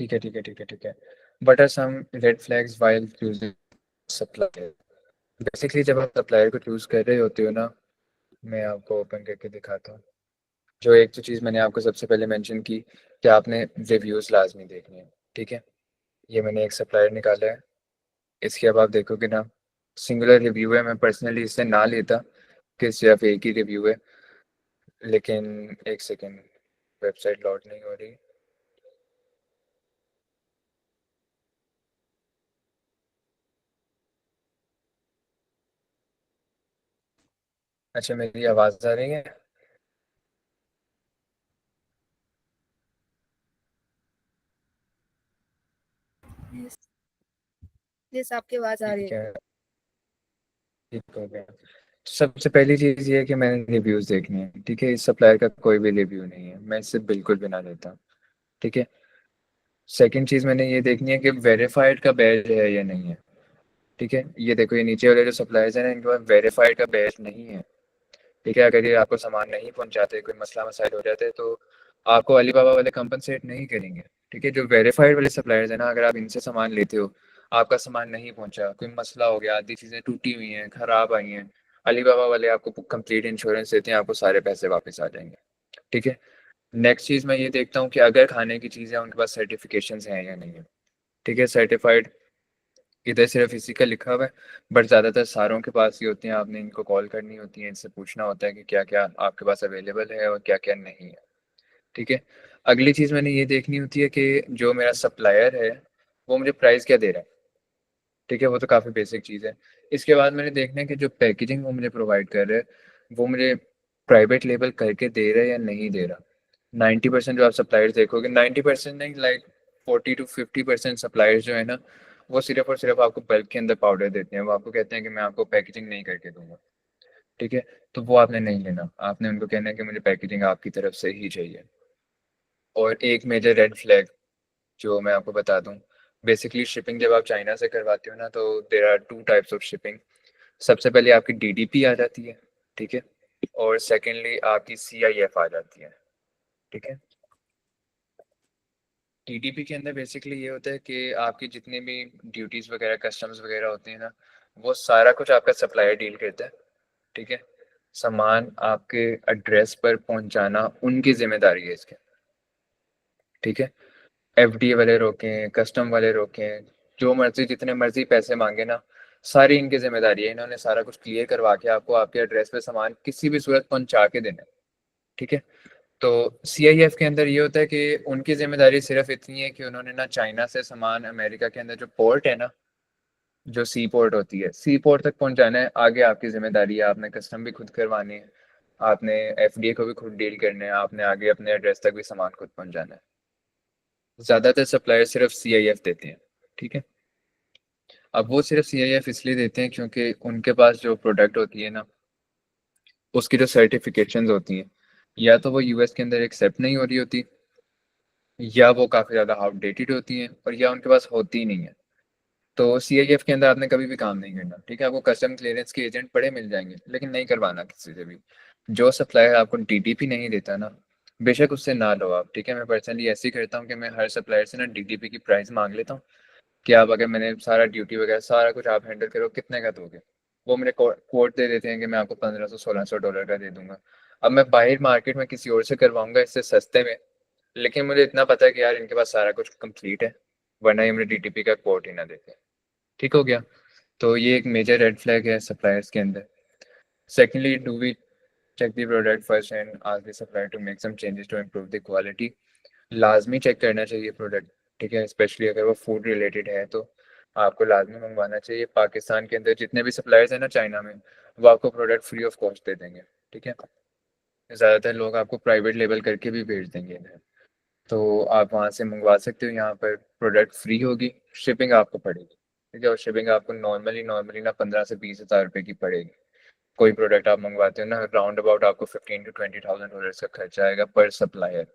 ठीक है ठीक है ठीक है ठीक है। But are some red flags while choosing supplier. Basically जब आप सप्लायर को चूज़ कर रहे होते हो ना, मैं आपको ओपन करके दिखाता हूँ। जो एक तो चीज़ मैंने आपको सबसे पहले मेंशन की कि आपने रिव्यूज़ लाजमी देखने हैं। ठीक है। ये मैंने एक सप्लायर निकाला है, इसके अब आप देखोगे ना सिंगुलर रिव्यू है, मैं पर्सनली इससे ना लेता कि सिर्फ एक ही रिव्यू है, लेकिन एक सेकेंड, वेबसाइट लोड नहीं हो रही। अच्छा मेरी आवाज़ आ रही है? यस, यस आपकी आवाज आ रही ठीक है। है। ठीक हो गया। तो सबसे पहली चीज़ ये है कि मैंने रिव्यूज़ देखनी है। ठीक है। इस सप्लायर का कोई भी रिव्यू नहीं है, मैं इससे बिल्कुल भी ना लेता। ठीक है। सेकंड चीज़ मैंने ये देखनी है कि वेरीफाइड का बैज है या नहीं है। ठीक है। ये देखो ये नीचे वाले जो सप्लायर्स हैं ना इनके पास वेरीफाइड का बैज नहीं है। ठीक है। अगर ये आपको सामान नहीं पहुंचाते, कोई मसला मसाइल हो जाते, तो आपको अलीबाबा वाले कंपनसेट नहीं करेंगे। ठीक है। जो वेरीफाइड वाले सप्लायर्स हैं ना, अगर आप इनसे सामान लेते हो, आपका सामान नहीं पहुंचा, कोई मसला हो गया, आधी चीज़ें टूटी हुई हैं, ख़राब आई हैं, अलीबाबा वाले आपको कंप्लीट इंश्योरेंस देते हैं, आपको सारे पैसे वापस आ जाएंगे। ठीक है। नेक्स्ट चीज़ मैं ये देखता हूँ कि अगर खाने की चीज़ें उनके पास सर्टिफिकेशंस हैं या नहीं है। ठीक है। सर्टिफाइड इधर सिर्फ इसी का लिखा हुआ है, बट ज़्यादातर सारों के पास ही होती हैं। आपने इनको कॉल करनी होती है, इनसे पूछना होता है कि क्या क्या आपके पास अवेलेबल है और क्या क्या नहीं है। ठीक है। अगली चीज़ मैंने ये देखनी होती है कि जो मेरा सप्लायर है वो मुझे प्राइस क्या दे रहा है। ठीक है। वो तो काफ़ी बेसिक चीज़ है। इसके बाद मैंने देखना है कि जो पैकेजिंग वो मुझे प्रोवाइड कर रहे हैं वो मुझे प्राइवेट लेबल करके दे रहा है या नहीं दे रहा। 90% जो आप सप्लायर्स देखोगे, 90% नहीं, लाइक 40 to 50% सप्लायर्स जो है ना वो सिर्फ और सिर्फ आपको बल्क के अंदर पाउडर देते हैं। वो आपको कहते हैं कि मैं आपको पैकेजिंग नहीं करके दूंगा। ठीक है। तो वो आपने नहीं लेना, आपने उनको कहना है कि मुझे पैकेजिंग आपकी तरफ से ही चाहिए। और एक मेजर रेड फ्लैग जो मैं आपको बता दूं, बेसिकली शिपिंग जब आप चाइना से करवाते हो ना तो there are two types of shipping. सबसे पहले आपकी डीडीपी आ जाती है। ठीक है। और सेकेंडली आपकी सीआईएफ आ जाती है। ठीक है। टीडीपी के अंदर बेसिकली ये होता है कि आपकी जितनी भी ड्यूटीज़ वगैरह कस्टम्स वगैरह होती हैं ना, वो सारा कुछ आपका सप्लायर डील करता है। ठीक है। सामान आपके एड्रेस पर पहुंचाना उनकी जिम्मेदारी है इसके, ठीक है। एफडीए वाले रोकें, कस्टम वाले रोकें, जो मर्जी जितने मर्जी पैसे मांगे ना, सारी इनकी जिम्मेदारी है। इन्होंने सारा कुछ क्लियर करवा के आपको आपके एड्रेस पे सामान किसी भी सूरत पहुंचा के देना है, ठीक है। तो सीआईएफ के अंदर ये होता है कि उनकी जिम्मेदारी सिर्फ इतनी है कि उन्होंने ना चाइना से सामान अमेरिका के अंदर जो पोर्ट है ना, जो सी पोर्ट होती है, सी पोर्ट तक पहुंचाना है। आगे आपकी जिम्मेदारी है, आपने कस्टम भी खुद करवानी है, आपने एफडीए को भी खुद डील करना है, आपने आगे अपने एड्रेस तक भी सामान खुद पहुंचाना है। ज़्यादातर सप्लायर सिर्फ सीआईएफ देते हैं, ठीक है। अब वो सिर्फ सीआईएफ इसलिए देते हैं क्योंकि उनके पास जो प्रोडक्ट होती है ना, उसकी जो सर्टिफिकेशंस होती हैं, या तो वो यूएस के अंदर एक्सेप्ट नहीं हो रही होती, या वो काफ़ी ज़्यादा आउटडेटेड होती हैं, और या उनके पास होती ही नहीं है। तो सीआईएफ के अंदर आपने कभी भी काम नहीं करना, ठीक है। आपको कस्टम क्लियरेंस के एजेंट पड़े मिल जाएंगे, लेकिन नहीं करवाना किसी से भी। जो सप्लायर आपको डीटीपी नहीं देता ना, बेशक उससे ना लो आप, ठीक है। मैं पर्सनली ऐसे ही करता हूँ कि मैं हर सप्लायर से ना डीटीपी की प्राइस मांग लेता हूँ कि आप, अगर मैंने सारा ड्यूटी वगैरह सारा कुछ आप हैंडल करो, कितने का दोगे। वो मेरे कोट दे देते हैं कि मैं आपको 1500-1600 डॉलर का दे दूंगा। अब मैं बाहर मार्केट में किसी और से करवाऊंगा इससे सस्ते में, लेकिन मुझे इतना पता है कि यार इनके पास सारा कुछ कंप्लीट है, वरना ये मुझे डीटीपी का कोट ही ना देते। ठीक हो गया। तो ये एक मेजर रेड फ्लैग है सप्लायर्स के अंदर। Secondly, do we check the product first and ask the supplier to make some changes to improve the quality. लाजमी चेक करना चाहिए प्रोडक्ट, ठीक है। स्पेशली अगर वो फूड रिलेटेड है तो आपको लाजमी मंगवाना चाहिए। पाकिस्तान के अंदर जितने भी सप्लायर्स हैं ना चाइना में, वो आपको प्रोडक्ट फ्री ऑफ कॉस्ट दे देंगे, ठीक है। ज़्यादातर लोग आपको प्राइवेट लेबल करके भी भेज देंगे इन्हें, तो आप वहाँ से मंगवा सकते हो। यहाँ पर प्रोडक्ट फ्री होगी, शिपिंग आपको पड़ेगी, ठीक है। और शिपिंग आपको नॉर्मली ना 15 से 20 हज़ार रुपये की पड़ेगी। कोई प्रोडक्ट आप मंगवाते हो ना, राउंड अबाउट आपको 15 to 20 थाउजेंड डॉलर का खर्चा आएगा पर सप्लायर।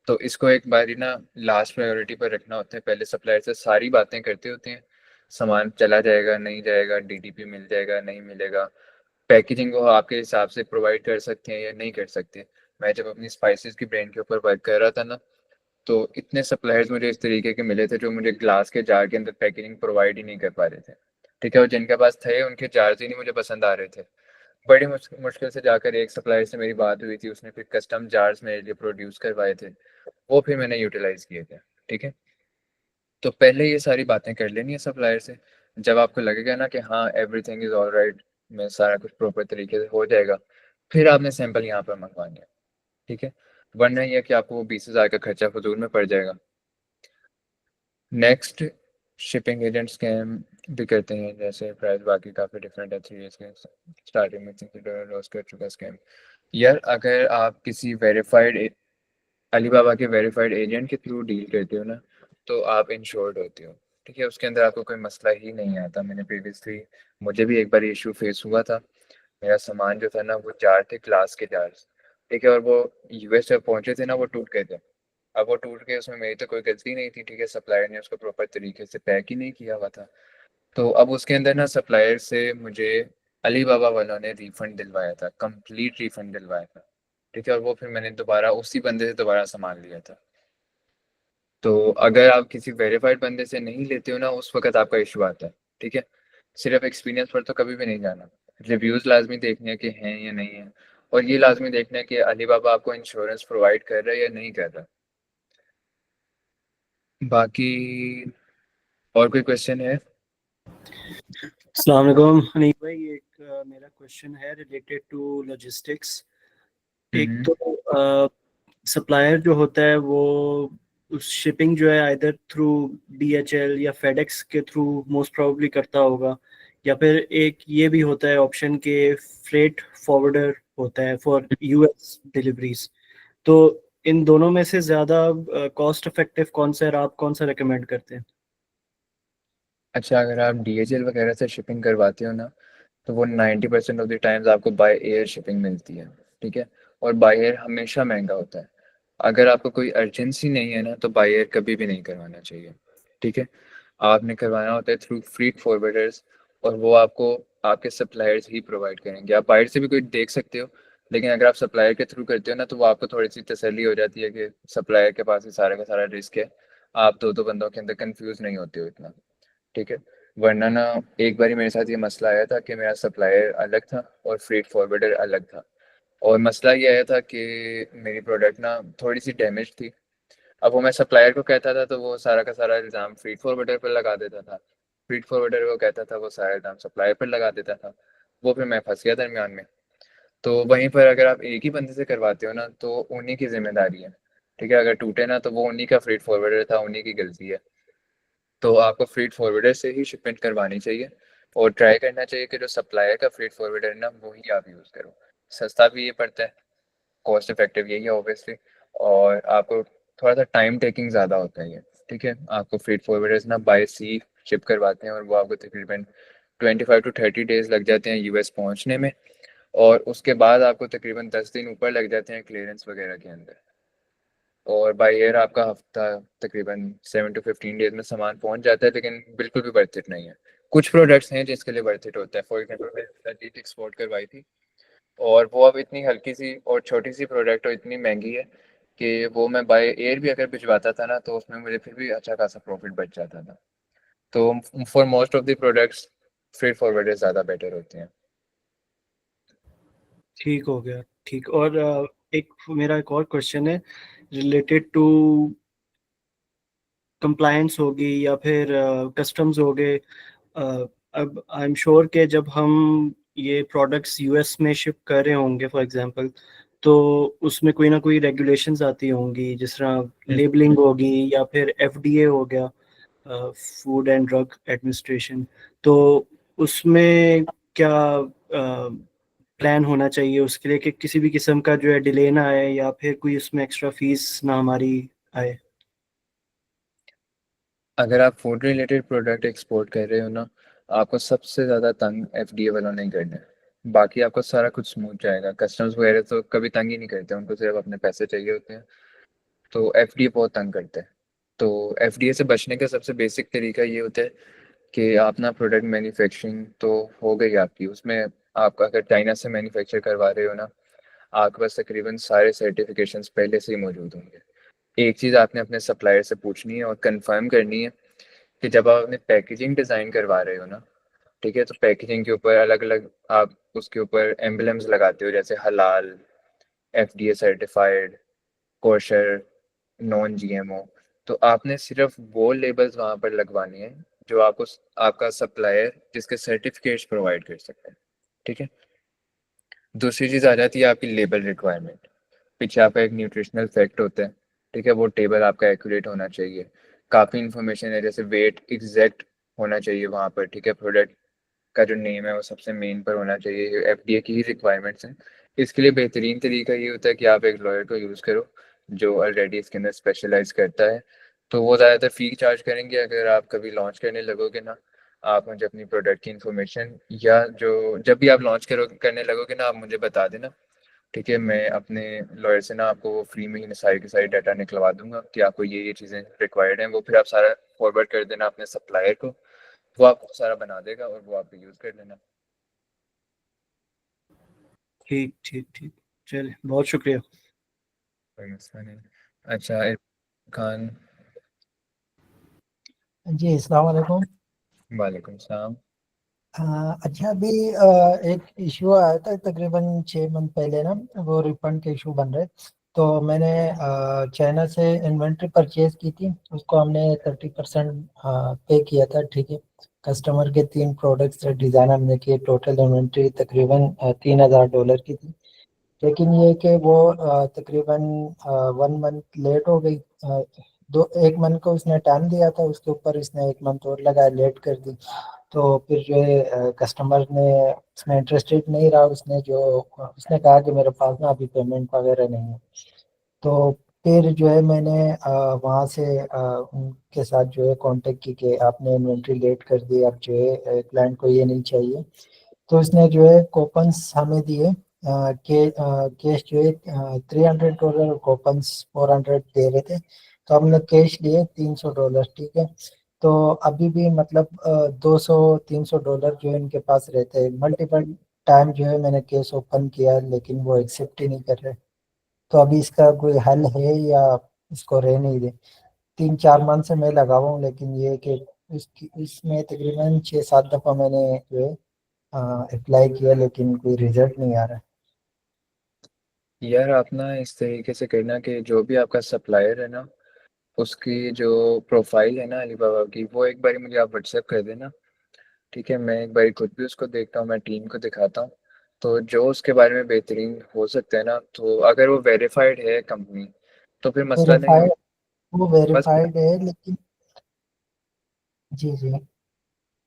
तो इसको एक बारी ना लास्ट प्रायोरिटी पर रखना होता है। पहले सप्लायर से सारी बातें करते होते हैं, सामान चला जाएगा नहीं जाएगा, डीटीपी मिल जाएगा नहीं मिलेगा, पैकेजिंग वो आपके हिसाब से प्रोवाइड कर सकते हैं या नहीं कर सकते। मैं जब अपनी स्पाइसेस की ब्रांड के ऊपर वर्क कर रहा था ना, तो इतने सप्लायर्स मुझे इस तरीके के मिले थे जो मुझे ग्लास के जार के अंदर पैकेजिंग प्रोवाइड ही नहीं कर पा रहे थे, ठीक है। और जिनके पास थे उनके जार्स ही नहीं मुझे पसंद आ रहे थे। बड़ी मुश्किल से जाकर एक सप्लायर से मेरी बात हुई थी, उसने फिर कस्टम जार्स मेरे लिए प्रोड्यूस करवाए थे, वो फिर मैंने यूटिलाइज किए थे, ठीक है। तो पहले ये सारी बातें कर लेनी है सप्लायर से। जब आपको लगेगा ना कि हाँ एवरीथिंग इज ऑल राइट, मैं सारा कुछ प्रॉपर तरीके से हो जाएगा, फिर आपने सैंपल यहाँ पर मंगवानी है, ठीक है। वरना ये कि आपको वो 20 हज़ार का खर्चा फजूल में पड़ जाएगा। नेक्स्ट, शिपिंग एजेंट स्कैम भी करते हैं, जैसे प्राइस बाकी काफ़ी डिफरेंट है 3 years के। स्टार्टिंग में $60 लॉस कर चुका स्कैम। यार अगर आप किसी वेरीफाइड अलीबाबा के वेरीफाइड एजेंट के थ्रू डील करते हो ना, तो आप इंश्योर्ड होते हो, ठीक है। उसके अंदर आपको कोई मसला ही नहीं आता। मैंने प्रीवियसली, मुझे भी एक बार इशू फेस हुआ था। मेरा सामान जो था ना, वो जार थे, ग्लास के जार्स, ठीक है। और वो यूएस जब पहुंचे थे ना, वो टूट गए थे। अब वो टूट गए, उसमें मेरी तो कोई गलती नहीं थी, ठीक है। सप्लायर ने उसको प्रॉपर तरीके से पैक ही नहीं किया हुआ था। तो अब उसके अंदर ना सप्लायर से मुझे अली बाबा वालों ने रिफंड दिलवाया था, कंप्लीट रिफंड दिलवाया था, ठीक है। और वो फिर मैंने दोबारा उसी बंदे से दोबारा सामान लिया था। तो अगर आप किसी वेरीफाइड बंदे से नहीं लेते हो ना, उस वक्त आपका इशू आता है, ठीक है। सिर्फ एक्सपीरियंस पर तो कभी भी नहीं जाना। रिव्यूज़ लाजमी देखने हैं कि हैं या नहीं है, और ये लाजमी देखना है कि अली बाबा आपको इंश्योरेंस प्रोवाइड कर रहा है या नहीं कर रहा। बाकी और कोई क्वेश्चन है? अस्सलाम वालेकुम हनीफ भाई, एक मेरा क्वेश्चन है रिलेटेड टू लॉजिस्टिक्स। एक हम्म। तो सप्लायर जो होता है वो उस शिपिंग जो है आइदर थ्रू डीएचएल या फेडेक्स के थ्रू मोस्ट प्रोबेबली करता होगा, या फिर एक ये भी होता है ऑप्शन के फ्रेट फॉरवर्डर होता है फॉर यूएस डिलीवरीज। तो इन दोनों में से ज़्यादा कॉस्ट इफेक्टिव कौन सा है और आप कौन सा रेकमेंड करते हैं? अच्छा, अगर आप डीएचएल वगैरह से शिपिंग करवाते हो ना, तो वो 90% ऑफ द टाइम्स आपको बाय एयर शिपिंग मिलती है, ठीक है। और बाय एयर हमेशा महंगा होता है। अगर आपको कोई अर्जेंसी नहीं है ना, तो बाय एयर कभी भी नहीं करवाना चाहिए, ठीक है। आपने करवाना होता है थ्रू फ्रीट फॉरवर्डर्स, और वो आपको आपके सप्लायर्स ही प्रोवाइड करेंगे। आप बाहर से भी कोई देख सकते हो, लेकिन अगर आप सप्लायर के थ्रू करते हो ना, तो वो आपको थोड़ी सी तसल्ली हो जाती है कि सप्लायर के पास ही सारा का सारा रिस्क है। आप दो दो बंदों के अंदर कंफ्यूज नहीं होते हो इतना, ठीक है। वरना ना एक बारी मेरे साथ ये मसला आया था कि मेरा सप्लायर अलग था और फ्रेट फॉरवर्डर अलग था। और मसला ये आया था कि मेरी प्रोडक्ट ना थोड़ी सी डैमेज थी। अब वो मैं सप्लायर को कहता था तो वो सारा का सारा इल्ज़ाम फ्रीट फॉरवर्डर पर लगा देता था। फ्रीट फॉरवर्डर को कहता था वो सारा इल्ज़ाम सप्लायर पर लगा देता था। वो फिर मैं फंस गया दरमियान में। तो वहीं पर अगर आप एक ही बंदे से करवाते हो ना तो उन्हीं की जिम्मेदारी है। ठीक है, अगर टूटे ना तो वो उन्हीं का फ्रीट फॉरवर्डर था, उन्हीं की गलती है। तो आपको फ्रीट फॉरवर्डर से ही शिपमेंट करवानी चाहिए और ट्राई करना चाहिए कि जो सप्लायर का फ्रीट फॉरवर्डर है ना वही आप यूज़ करो। सस्ता भी ये पड़ता है, कॉस्ट इफेक्टिव यही है ऑब्वियसली। और आपको थोड़ा सा टाइम टेकिंग ज़्यादा होता है ये। ठीक है, आपको फ्रीट फॉरवर्डर्स ना बाय सी शिप करवाते हैं और वो आपको तकरीबन 25 to 30 डेज लग जाते हैं यूएस पहुंचने में। और उसके बाद आपको तकरीबन 10 दिन ऊपर लग जाते हैं क्लियरेंस वगैरह के अंदर। और बाय एयर आपका हफ्ता तकरीबन 7 to 15 डेज में सामान पहुंच जाता है, लेकिन बिल्कुल भी वर्थ इट नहीं है। कुछ प्रोडक्ट्स हैं जिसके लिए वर्थ इट होता है। फॉर एग्जाम्पल मैंने जीत एक्सपोर्ट करवाई थी और वो अब इतनी हल्की सी और छोटी सी प्रोडक्ट और इतनी महंगी है कि वो मैं बाय एयर भी अगर भिजवाता था ना तो उसमें मुझे फिर भी अच्छा खासा प्रॉफिट बच जाता था। तो for most of the products freight forwarder ज़्यादा बेटर होते हैं। ठीक हो गया, ठीक। और एक मेरा एक और क्वेश्चन है रिलेटेड टू कंप्लायंस होगी या फिर कस्टम्स हो गए। अब आई एम श्योर कि जब हम ये प्रोडक्ट्स यूएस में शिप कर रहे होंगे फॉर एग्जांपल, तो उसमें कोई ना कोई रेगुलेशंस आती होंगी, जिस तरह लेबलिंग होगी या फिर एफडीए हो गया, फूड एंड ड्रग एडमिनिस्ट्रेशन। तो उसमें क्या प्लान होना चाहिए उसके लिए कि किसी भी किस्म का जो है डिले ना आए या फिर कोई उसमें एक्स्ट्रा फीस ना हमारी आए? अगर आप फूड रिलेटेड प्रोडक्ट एक्सपोर्ट कर रहे हो ना, आपको सबसे ज़्यादा तंग एफडीए वालों ने करना है। बाकी आपको सारा कुछ स्मूथ जाएगा। कस्टम्स वगैरह तो कभी तंग ही नहीं करते, उनको सिर्फ अपने पैसे चाहिए होते हैं। तो एफडीए बहुत तंग करते हैं। तो एफडीए से बचने का सबसे बेसिक तरीका ये होता है कि आप ना प्रोडक्ट मैन्युफैक्चरिंग तो हो गई आपकी, उसमें आप अगर चाइना से मैन्युफैक्चर करवा रहे हो ना, आपके पास तकरीबन सारे सर्टिफिकेशंस पहले से ही मौजूद होंगे। एक चीज़ आपने अपने सप्लायर से पूछनी है और कंफर्म करनी है कि जब आप अपने पैकेजिंग डिज़ाइन करवा रहे हो ना, ठीक है, तो पैकेजिंग के ऊपर अलग अलग आप उसके ऊपर एम्बलम्स लगाते हो, जैसे हलाल, FDA certified, kosher, non GMO. तो आपने सिर्फ वो लेबल्स वहाँ पर लगवानी है जो आपको आपका सप्लायर जिसके सर्टिफिकेट्स प्रोवाइड कर सकते हैं। ठीक है। दूसरी चीज़ आ जाती है आपकी लेबल रिक्वायरमेंट। पीछे आपका एक न्यूट्रिशनल फैक्ट होता है। ठीक है, वो टेबल आपका एक्यूरेट होना चाहिए। काफ़ी इन्फॉर्मेशन है, जैसे वेट एग्जैक्ट होना चाहिए वहाँ पर। ठीक है, प्रोडक्ट का जो नेम है वो सबसे मेन पर होना चाहिए। एफडीए की ही रिक्वायरमेंट्स हैं। इसके लिए बेहतरीन तरीका ये होता है कि आप एक लॉयर को यूज़ करो जो ऑलरेडी इसके अंदर स्पेशलाइज करता है। तो वो ज़्यादातर फ़ी चार्ज करेंगे। अगर आप कभी लॉन्च करने लगोगे ना, आप मुझे अपनी प्रोडक्ट की इन्फॉर्मेशन या जो जब भी आप लॉन्च करो करने लगोगे ना, आप मुझे बता देना। ठीक है, मैं अपने लॉयर से ना आपको फ्री में ही सारी की सारी डाटा निकलवा दूंगा कि आपको ये चीज़ें रिक्वायर्ड हैं। वो फिर आप सारा फॉरवर्ड कर देना अपने सप्लायर को, वो आपको सारा बना देगा और वो आप यूज़ कर लेना। ठीक ठीक ठीक, चलिए बहुत शुक्रिया। कोई मसला नहीं। अच्छा, इरफान खान। जी अस्सलाम वालेकुम। वालेकुम सलाम। अच्छा अभी एक इशू आया था तकरीबन 6 मंथ पहले ना, वो रिफंड के इशू बन रहे। तो मैंने चाइना से इन्वेंट्री परचेज की थी, उसको हमने 30% पे किया था। ठीक है, कस्टमर के 3 प्रोडक्ट्स डिज़ाइन हमने किए, टोटल इन्वेंट्री तकरीबन $3000 की थी। लेकिन ये कि वो तकरीबन 1 मंथ लेट हो गई। दो एक मंथ को उसने टाइम दिया था, उसके ऊपर इसने 1 मंथ और लगाया, लेट कर दी। तो फिर जो है कस्टमर ने उसमें इंटरेस्टेड नहीं रहा। उसने कहा कि मेरे पास ना अभी पेमेंट वगैरह नहीं है। तो फिर जो है मैंने वहाँ से उनके साथ जो है कांटेक्ट की कि आपने इन्वेंट्री लेट कर दी, अब जो है क्लाइंट को ये नहीं चाहिए। तो उसने जो है कूपन्स हमें दिए कैश जो है $300 कूपन्स 400 दे रहे थे। तो हमने कैश लिए $300। ठीक है, तो अभी भी मतलब 200-300 डॉलर जो है इनके पास रहते हैं। मल्टीपल टाइम जो है मैंने केस ओपन किया लेकिन वो एक्सेप्ट ही नहीं कर रहे। तो अभी इसका कोई हल है या इसको रहने ही दे? 3-4 मंथ से मैं लगा हुआ हूँ लेकिन ये है कि इसमें तकरीबन 6-7 दफ़ा मैंने जो है अप्लाई किया, लेकिन कोई रिजल्ट नहीं आ रहा। यार आप ना इस तरीके से करना कि जो भी आपका सप्लायर है ना, उसकी जो प्रोफाइल है ना अलीबाबा की, वो एक बारी मुझे आप व्हाट्सएप कर देना। ठीक है, मैं एक बारी खुद भी उसको देखता हूँ, मैं टीम को दिखाता हूँ। तो जो उसके बारे में बेहतरीन हो सकता है ना, तो अगर वो वेरीफाइड है कंपनी तो फिर मसला नहीं हो। वेरीफाइड, वो बस वेरीफाइड है, लेकिन जी जी।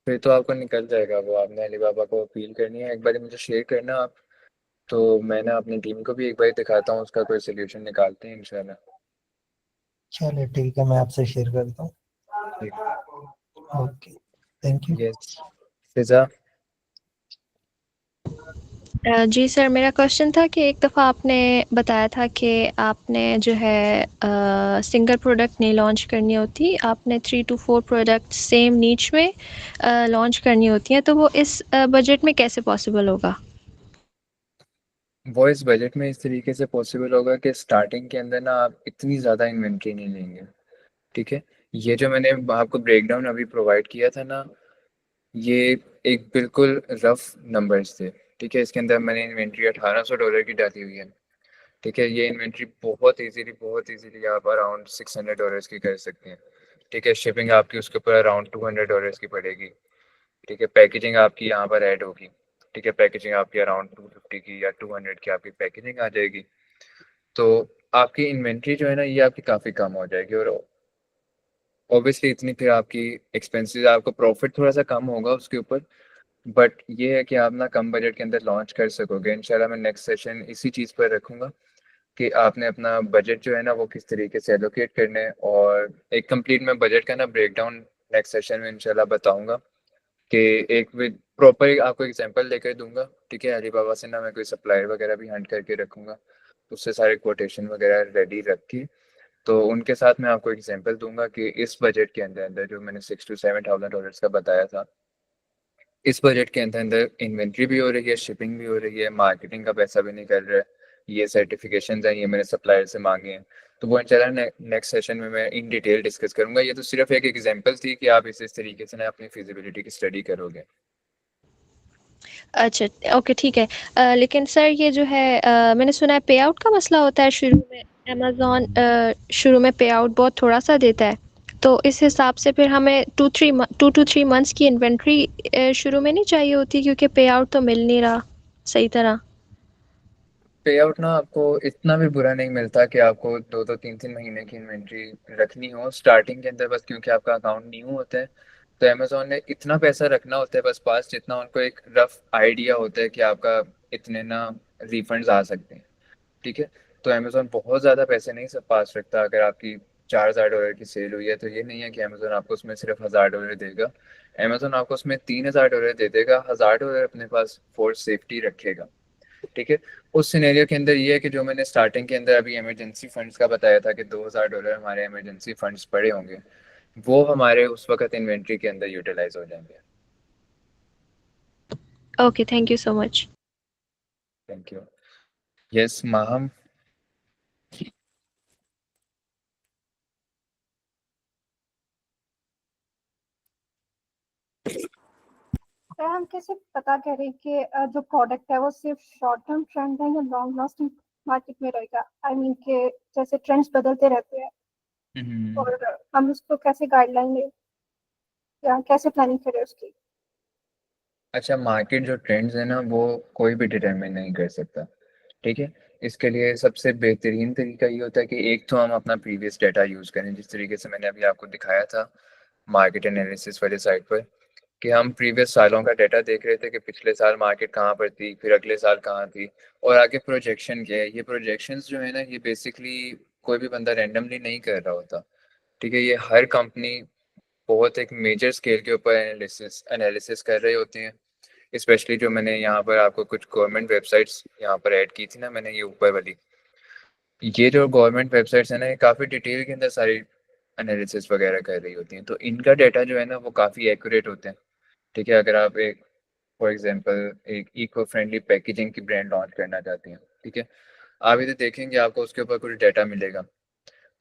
फिर तो आपको निकल जाएगा वो। आपने अलीबाबा को अपील करनी है, एक बारी मुझे शेयर करना आप। तो मैं ना अपनी टीम को भी एक बारी दिखाता हूँ, उसका कोई सोल्यूशन निकालते हैं इंशाल्लाह। चलिए ठीक है, मैं आपसे शेयर करता हूँ। ठीक। Okay, thank you. Yes. Fiza. जी सर, मेरा क्वेश्चन था कि एक दफ़ा आपने बताया था कि आपने जो है सिंगल प्रोडक्ट नहीं लॉन्च करनी होती, आपने 3 to 4 प्रोडक्ट सेम नीच में लॉन्च करनी होती हैं, तो वो इस बजट में कैसे पॉसिबल होगा? वो इस बजट में इस तरीके से पॉसिबल होगा कि स्टार्टिंग के अंदर ना आप इतनी ज़्यादा इन्वेंट्री नहीं लेंगे। ठीक है, ये जो मैंने आपको ब्रेकडाउन अभी प्रोवाइड किया था ना, ये एक बिल्कुल रफ नंबर्स थे। ठीक है, इसके अंदर मैंने इन्वेंट्री $1800 की डाली हुई है। ठीक है, ये इन्वेंट्री बहुत इजीली आप अराउंड $600 की कर सकते हैं। ठीक है, शिपिंग आपकी उसके ऊपर अराउंड $200 की पड़ेगी। ठीक है, पैकेजिंग आपकी यहाँ पर ऐड होगी। ठीक है, पैकेजिंग आपकी अराउंड 250 की या 200 की आपकी पैकेजिंग आ जाएगी। तो आपकी इन्वेंट्री जो है ना, ये आपकी काफ़ी कम हो जाएगी। और ऑब्वियसली इतनी फिर आपकी एक्सपेंसेस, आपको प्रॉफिट थोड़ा सा कम होगा उसके ऊपर। बट ये है कि आप ना कम बजट के अंदर लॉन्च कर सकोगे इंशाल्लाह। मैं नेक्स्ट सेशन इसी चीज़ पर रखूँगा कि आपने अपना बजट जो है ना वो किस तरीके से एलोकेट करना है। और एक कंप्लीट मैं बजट का ना ब्रेकडाउन नेक्स्ट सेशन में इंशाल्लाह बताऊँगा कि एक विद प्रॉपर आपको एग्जांपल लेकर दूंगा। ठीक है, अलीबाबा से ना मैं कोई सप्लायर वगैरह भी हंट करके रखूँगा, उससे सारे कोटेशन वगैरह रेडी रख के, तो उनके साथ मैं आपको एग्जांपल दूंगा कि इस बजट के अंदर अंदर जो मैंने $6,000 to $7,000 का बताया था, इस बजट के अंदर अंदर इन्वेंट्री भी हो रही है, शिपिंग भी हो रही है, मार्केटिंग का पैसा भी निकल रहा है, ये सर्टिफिकेशन हैं, ये मैंने सप्लायर से मांगे हैं। तो वो इंशाल्लाह नेक्स्ट सेशन में मैं इन डिटेल डिस्कस करूंगा। ये तो सिर्फ एक एग्जांपल थी कि आप इस तरीके से ना अपनी फिजिबिलिटी की स्टडी करोगे। अच्छा, ओके ठीक है। लेकिन सर ये जो है मैंने सुना है पे आउट का मसला होता है शुरू में। अमेज़न शुरू में पे आउट बहुत थोड़ा-सा देता है। तो इस हिसाब से फिर हमें 2 to 3 मंथ्स की इन्वेंट्री शुरू में नहीं चाहिए होती, क्योंकि पे आउट तो मिल नहीं रहा सही तरह। पे आउट ना आपको इतना भी बुरा नहीं मिलता कि आपको 2-2 3-3 महीने की इन्वेंट्री रखनी हो स्टार्टिंग के अंदर, बस क्योंकि आपका अकाउंट न्यू होता है। तो अमेजोन ने इतना पैसा रखना होता है बस पास, जितना उनको एक रफ आइडिया होता है कि आपका इतने ना रिफंड्स आ सकते हैं। ठीक है, तो अमेजोन बहुत ज़्यादा पैसे नहीं सब पास रखता। अगर आपकी $4,000 की सेल हुई है तो ये नहीं है कि अमेजोन आपको उसमें सिर्फ $1,000 देगा। अमेजोन आपको उसमें $3,000 दे देगा, $1,000 अपने पास फॉर सेफ्टी रखेगा। ठीक है, उस सिनेरियो के अंदर ये है कि जो मैंने स्टार्टिंग के अंदर अभी इमरजेंसी फंड्स का बताया था कि $2,000 हमारे इमरजेंसी फंड्स पड़े होंगे, वो हमारे उस वक्त इन्वेंट्री के अंदर यूटिलाइज हो जाएंगे। Okay, thank you so much. Thank you. Yes Maham. Sir हम कैसे पता करें कि जो प्रोडक्ट है वो सिर्फ शॉर्ट टर्म ट्रेंड है या लॉन्ग लास्टिंग मार्केट में रहेगा? आई मीन कि जैसे ट्रेंड्स बदलते रहते हैं, और हम उसको कैसे गाइडलाइन लें या कैसे प्लानिंग करें उसकी? अच्छा, मार्केट जो ट्रेंड्स है ना वो कोई भी डिटरमिन नहीं कर सकता। ठीक है, इसके लिए सबसे बेहतरीन तरीका ये होता है कि एक तो हम अपना प्रीवियस डाटा यूज़ करें, जिस तरीके से मैंने अभी आपको दिखाया था मार्केट एनालिसिस वाली साइट पर, कि हम प्रीवियस सालों का डाटा देख रहे थे कि पिछले साल मार्केट कहाँ पर थी, फिर अगले साल कहाँ थी, और आगे प्रोजेक्शन क्या है। ये प्रोजेक्शंस जो है ना, ये बेसिकली कोई भी बंदा रैंडमली नहीं कर रहा होता। ठीक है, ये हर कंपनी बहुत एक मेजर स्केल के ऊपर एनालिसिस एनालिसिस कर रहे होते हैं। स्पेशली जो मैंने यहाँ पर आपको कुछ गवर्नमेंट वेबसाइट्स यहाँ पर ऐड की थी ना मैंने, ये ऊपर वाली, ये जो गवर्नमेंट वेबसाइट्स है ना, ये काफ़ी डिटेल के अंदर सारी एनालिसिस वगैरह कर रही होती हैं। तो इनका डाटा जो है ना वो काफ़ी एक्यूरेट होते हैं। ठीक है, अगर आप एक फॉर एग्जांपल एक इको फ्रेंडली पैकेजिंग की ब्रांड लॉन्च करना चाहती हैं, ठीक है, आप इधर देखेंगे आपको उसके ऊपर कुछ डाटा मिलेगा।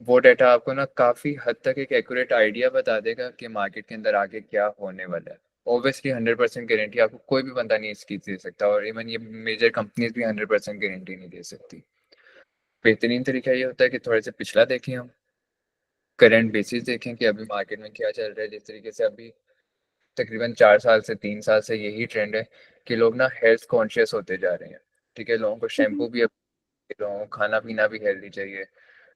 वो डाटा आपको ना काफ़ी हद तक एक एक्यूरेट आइडिया बता देगा कि मार्केट के अंदर आगे क्या होने वाला है। ऑब्वियसली 100% गारंटी आपको कोई भी बंदा नहीं इसकी दे सकता, और इवन ये मेजर कंपनीज भी 100% गारंटी नहीं दे सकती। बेहतरीन तरीका ये होता है कि थोड़े से पिछला देखें, हम करंट बेसिस देखें कि अभी मार्केट में क्या चल रहा है। जिस तरीके से अभी तकरीबन 4 साल से 3 साल से यही ट्रेंड है कि लोग ना हेल्थ कॉन्शियस होते जा रहे हैं। ठीक है, लोगों को शैम्पू भी, लोगों को खाना पीना भी हेल्दी चाहिए।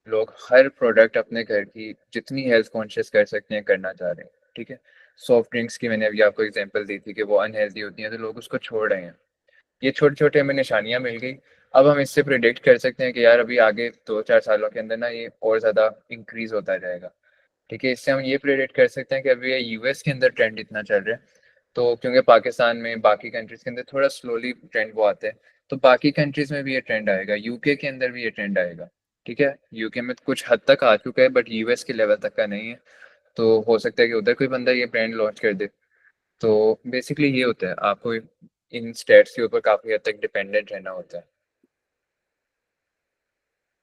लोग हर प्रोडक्ट अपने घर की जितनी हेल्थ कॉन्शियस कर सकते हैं करना चाह रहे हैं। ठीक है, सॉफ्ट ड्रिंक्स की मैंने अभी आपको एग्जांपल दी थी कि वो अनहेल्दी होती हैं, तो लोग उसको छोड़ रहे हैं। ये छोटे छोटे हमें निशानियां मिल गई। अब हम इससे प्रिडिक्ट कर सकते हैं कि यार अभी आगे 2-4 सालों के अंदर ना ये और ज़्यादा इंक्रीज होता जाएगा। ठीक है, इससे हम ये प्रिडिक्ट कर सकते हैं कि अभी ये यूएस के अंदर ट्रेंड इतना चल रहा है, तो क्योंकि पाकिस्तान में बाकी कंट्रीज के अंदर थोड़ा स्लोली ट्रेंड वो आते हैं, तो बाकी कंट्रीज में भी ये ट्रेंड आएगा, यूके के अंदर भी ये ट्रेंड आएगा। ठीक है, यूके में कुछ हद तक आ चुका है बट यूएस के लेवल तक का नहीं है। तो हो सकता है कि उधर कोई बंदा ये ब्रांड लॉन्च कर दे। तो बेसिकली ये होता है, आपको इन स्टेट्स के ऊपर काफ़ी हद तक डिपेंडेंट रहना होता है।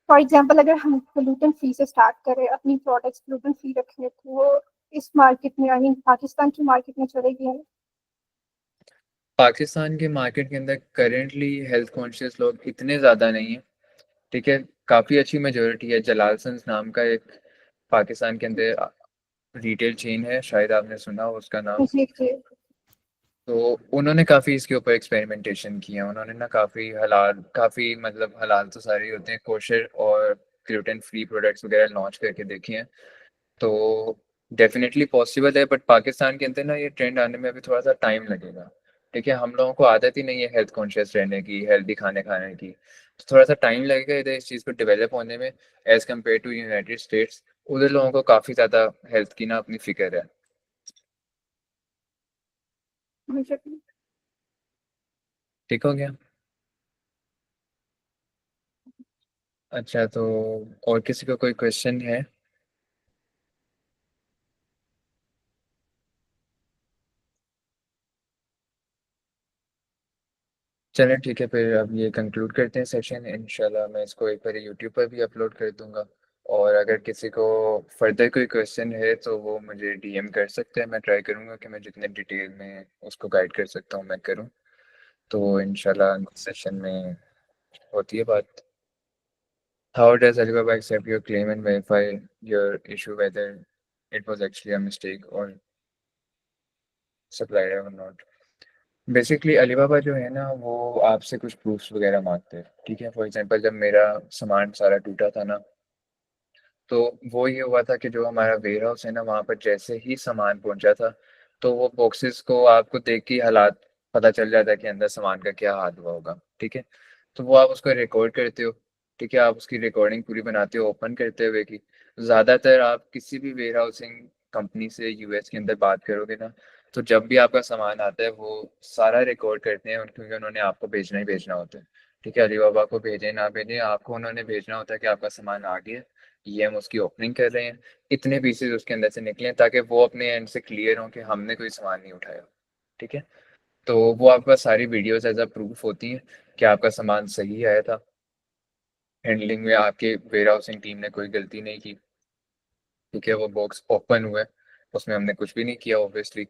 फॉर एग्जांपल अगर हम पोल्यूटेंट फ्री से स्टार्ट करें, अपनी प्रोडक्ट्स पोल्यूटेंट फ्री रखें, तो वो इस मार्केट में, आई मीन पाकिस्तान की मार्केट में चलेगी नहीं। पाकिस्तान के मार्केट के अंदर करेंटली हेल्थ कॉन्शियस लोग इतने ज़्यादा नहीं हैं। ठीक है, काफ़ी अच्छी मेजोरिटी है। जलालसंस नाम का एक पाकिस्तान के अंदर रिटेल चेन है, शायद आपने सुना हो उसका नाम। जी जी। तो उन्होंने काफ़ी इसके ऊपर एक्सपेरिमेंटेशन किया। उन्होंने ना काफ़ी हलाल, काफ़ी मतलब हलाल तो सारे ही होते हैं, कोशर और ग्लूटेन फ्री प्रोडक्ट्स वगैरह लॉन्च करके देखे हैं। तो डेफिनेटली पॉसिबल है, बट पाकिस्तान के अंदर ना ये ट्रेंड आने में अभी थोड़ा सा टाइम लगेगा। ठीक है, हम लोगों को आदत ही नहीं है हेल्थ कॉन्शियस रहने की, हेल्दी खाने खाने की, तो थोड़ा सा टाइम लगेगा इधर इस चीज़ को डेवलप होने में, as compare to United States. उधर लोगों को काफ़ी ज़्यादा हेल्थ की ना अपनी फ़िक्र है। मुझे ठीक हो गया? अच्छा, तो और किसी को कोई क्वेश्चन है? चलें ठीक है, फिर अब ये कंक्लूड करते हैं सेशन। इंशाल्लाह मैं इसको एक बार यूट्यूब पर भी अपलोड कर दूंगा, और अगर किसी को फर्दर कोई क्वेश्चन है तो वो मुझे डीएम कर सकते हैं। मैं ट्राई करूंगा कि मैं जितने डिटेल में उसको गाइड कर सकता हूँ मैं करूँ। तो इंशाल्लाह सेशन में होती है बात। How does Alibaba accept your claim and verify your issue whether it was actually a mistake or supplier or not? Basically Alibaba जो है ना, वो आपसे कुछ प्रूफ्स वगैरह मांगते हैं। ठीक है, फॉर एग्जांपल जब मेरा सामान सारा टूटा था ना, तो वो ये हुआ था कि जो हमारा वेयर हाउस है ना, वहाँ पर जैसे ही सामान पहुँचा था, तो वो बॉक्सेस को आपको देख के ही हालात पता चल जाता है कि अंदर सामान का क्या हाल हुआ होगा। ठीक है, तो वो आप उसको रिकॉर्ड करते हो। ठीक है, आप उसकी रिकॉर्डिंग पूरी बनाते हो ओपन करते हुए की। ज़्यादातर आप किसी भी वेयर हाउसिंग कंपनी से यूएस के अंदर बात करोगे ना, तो जब भी आपका सामान आता है वो सारा रिकॉर्ड करते हैं, क्योंकि उन्होंने आपको भेजना ही भेजना होता है। ठीक है, अलीबाबा को भेजें ना भेजें, आपको उन्होंने भेजना होता है कि आपका सामान आ गया, ये हम उसकी ओपनिंग कर रहे हैं, इतने पीसेज उसके अंदर से निकले, ताकि वो अपने एंड से क्लियर हो कि हमने कोई सामान नहीं उठाया। ठीक है, तो वो आपके पास सारी वीडियोस एज अ प्रूफ होती हैं कि आपका सामान सही आया था, हैंडलिंग में आपके वेयर हाउसिंग टीम ने कोई गलती नहीं की। ठीक है, वो बॉक्स ओपन हुआ है, उसमें हमने कुछ भी नहीं किया ऑब्वियसली।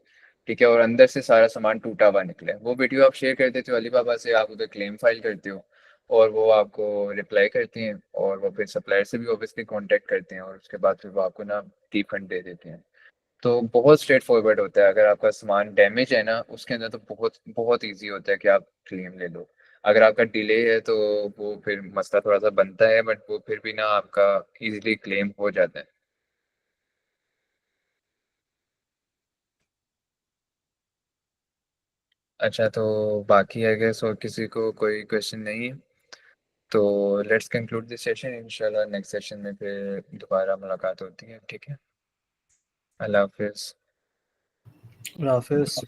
ठीक है, और अंदर से सारा सामान टूटा हुआ निकला है। वो वीडियो आप शेयर कर देते हो अलीबाबा से, आप उधर क्लेम फाइल करते हो, और वो आपको रिप्लाई करती हैं, और वो फिर सप्लायर से भी ऑब्वियसली कांटेक्ट करते हैं, और उसके बाद फिर वो आपको ना रिफंड दे देते हैं। तो बहुत स्ट्रेट फॉरवर्ड होता है। अगर आपका सामान डैमेज है ना, उसके अंदर तो बहुत बहुत ईजी होता है कि आप क्लेम ले लो। अगर आपका डिले है तो वो फिर मसला थोड़ा सा बनता है, बट वो फिर भी ना आपका इजीली क्लेम हो जाता है। अच्छा, तो बाकी आई गेस और किसी को कोई क्वेश्चन नहीं है, तो लेट्स कंक्लूड दिस सेशन। इंशाल्लाह नेक्स्ट सेशन में फिर दोबारा मुलाकात होती है। ठीक है, अल्लाह हाफिज़। हाफिज।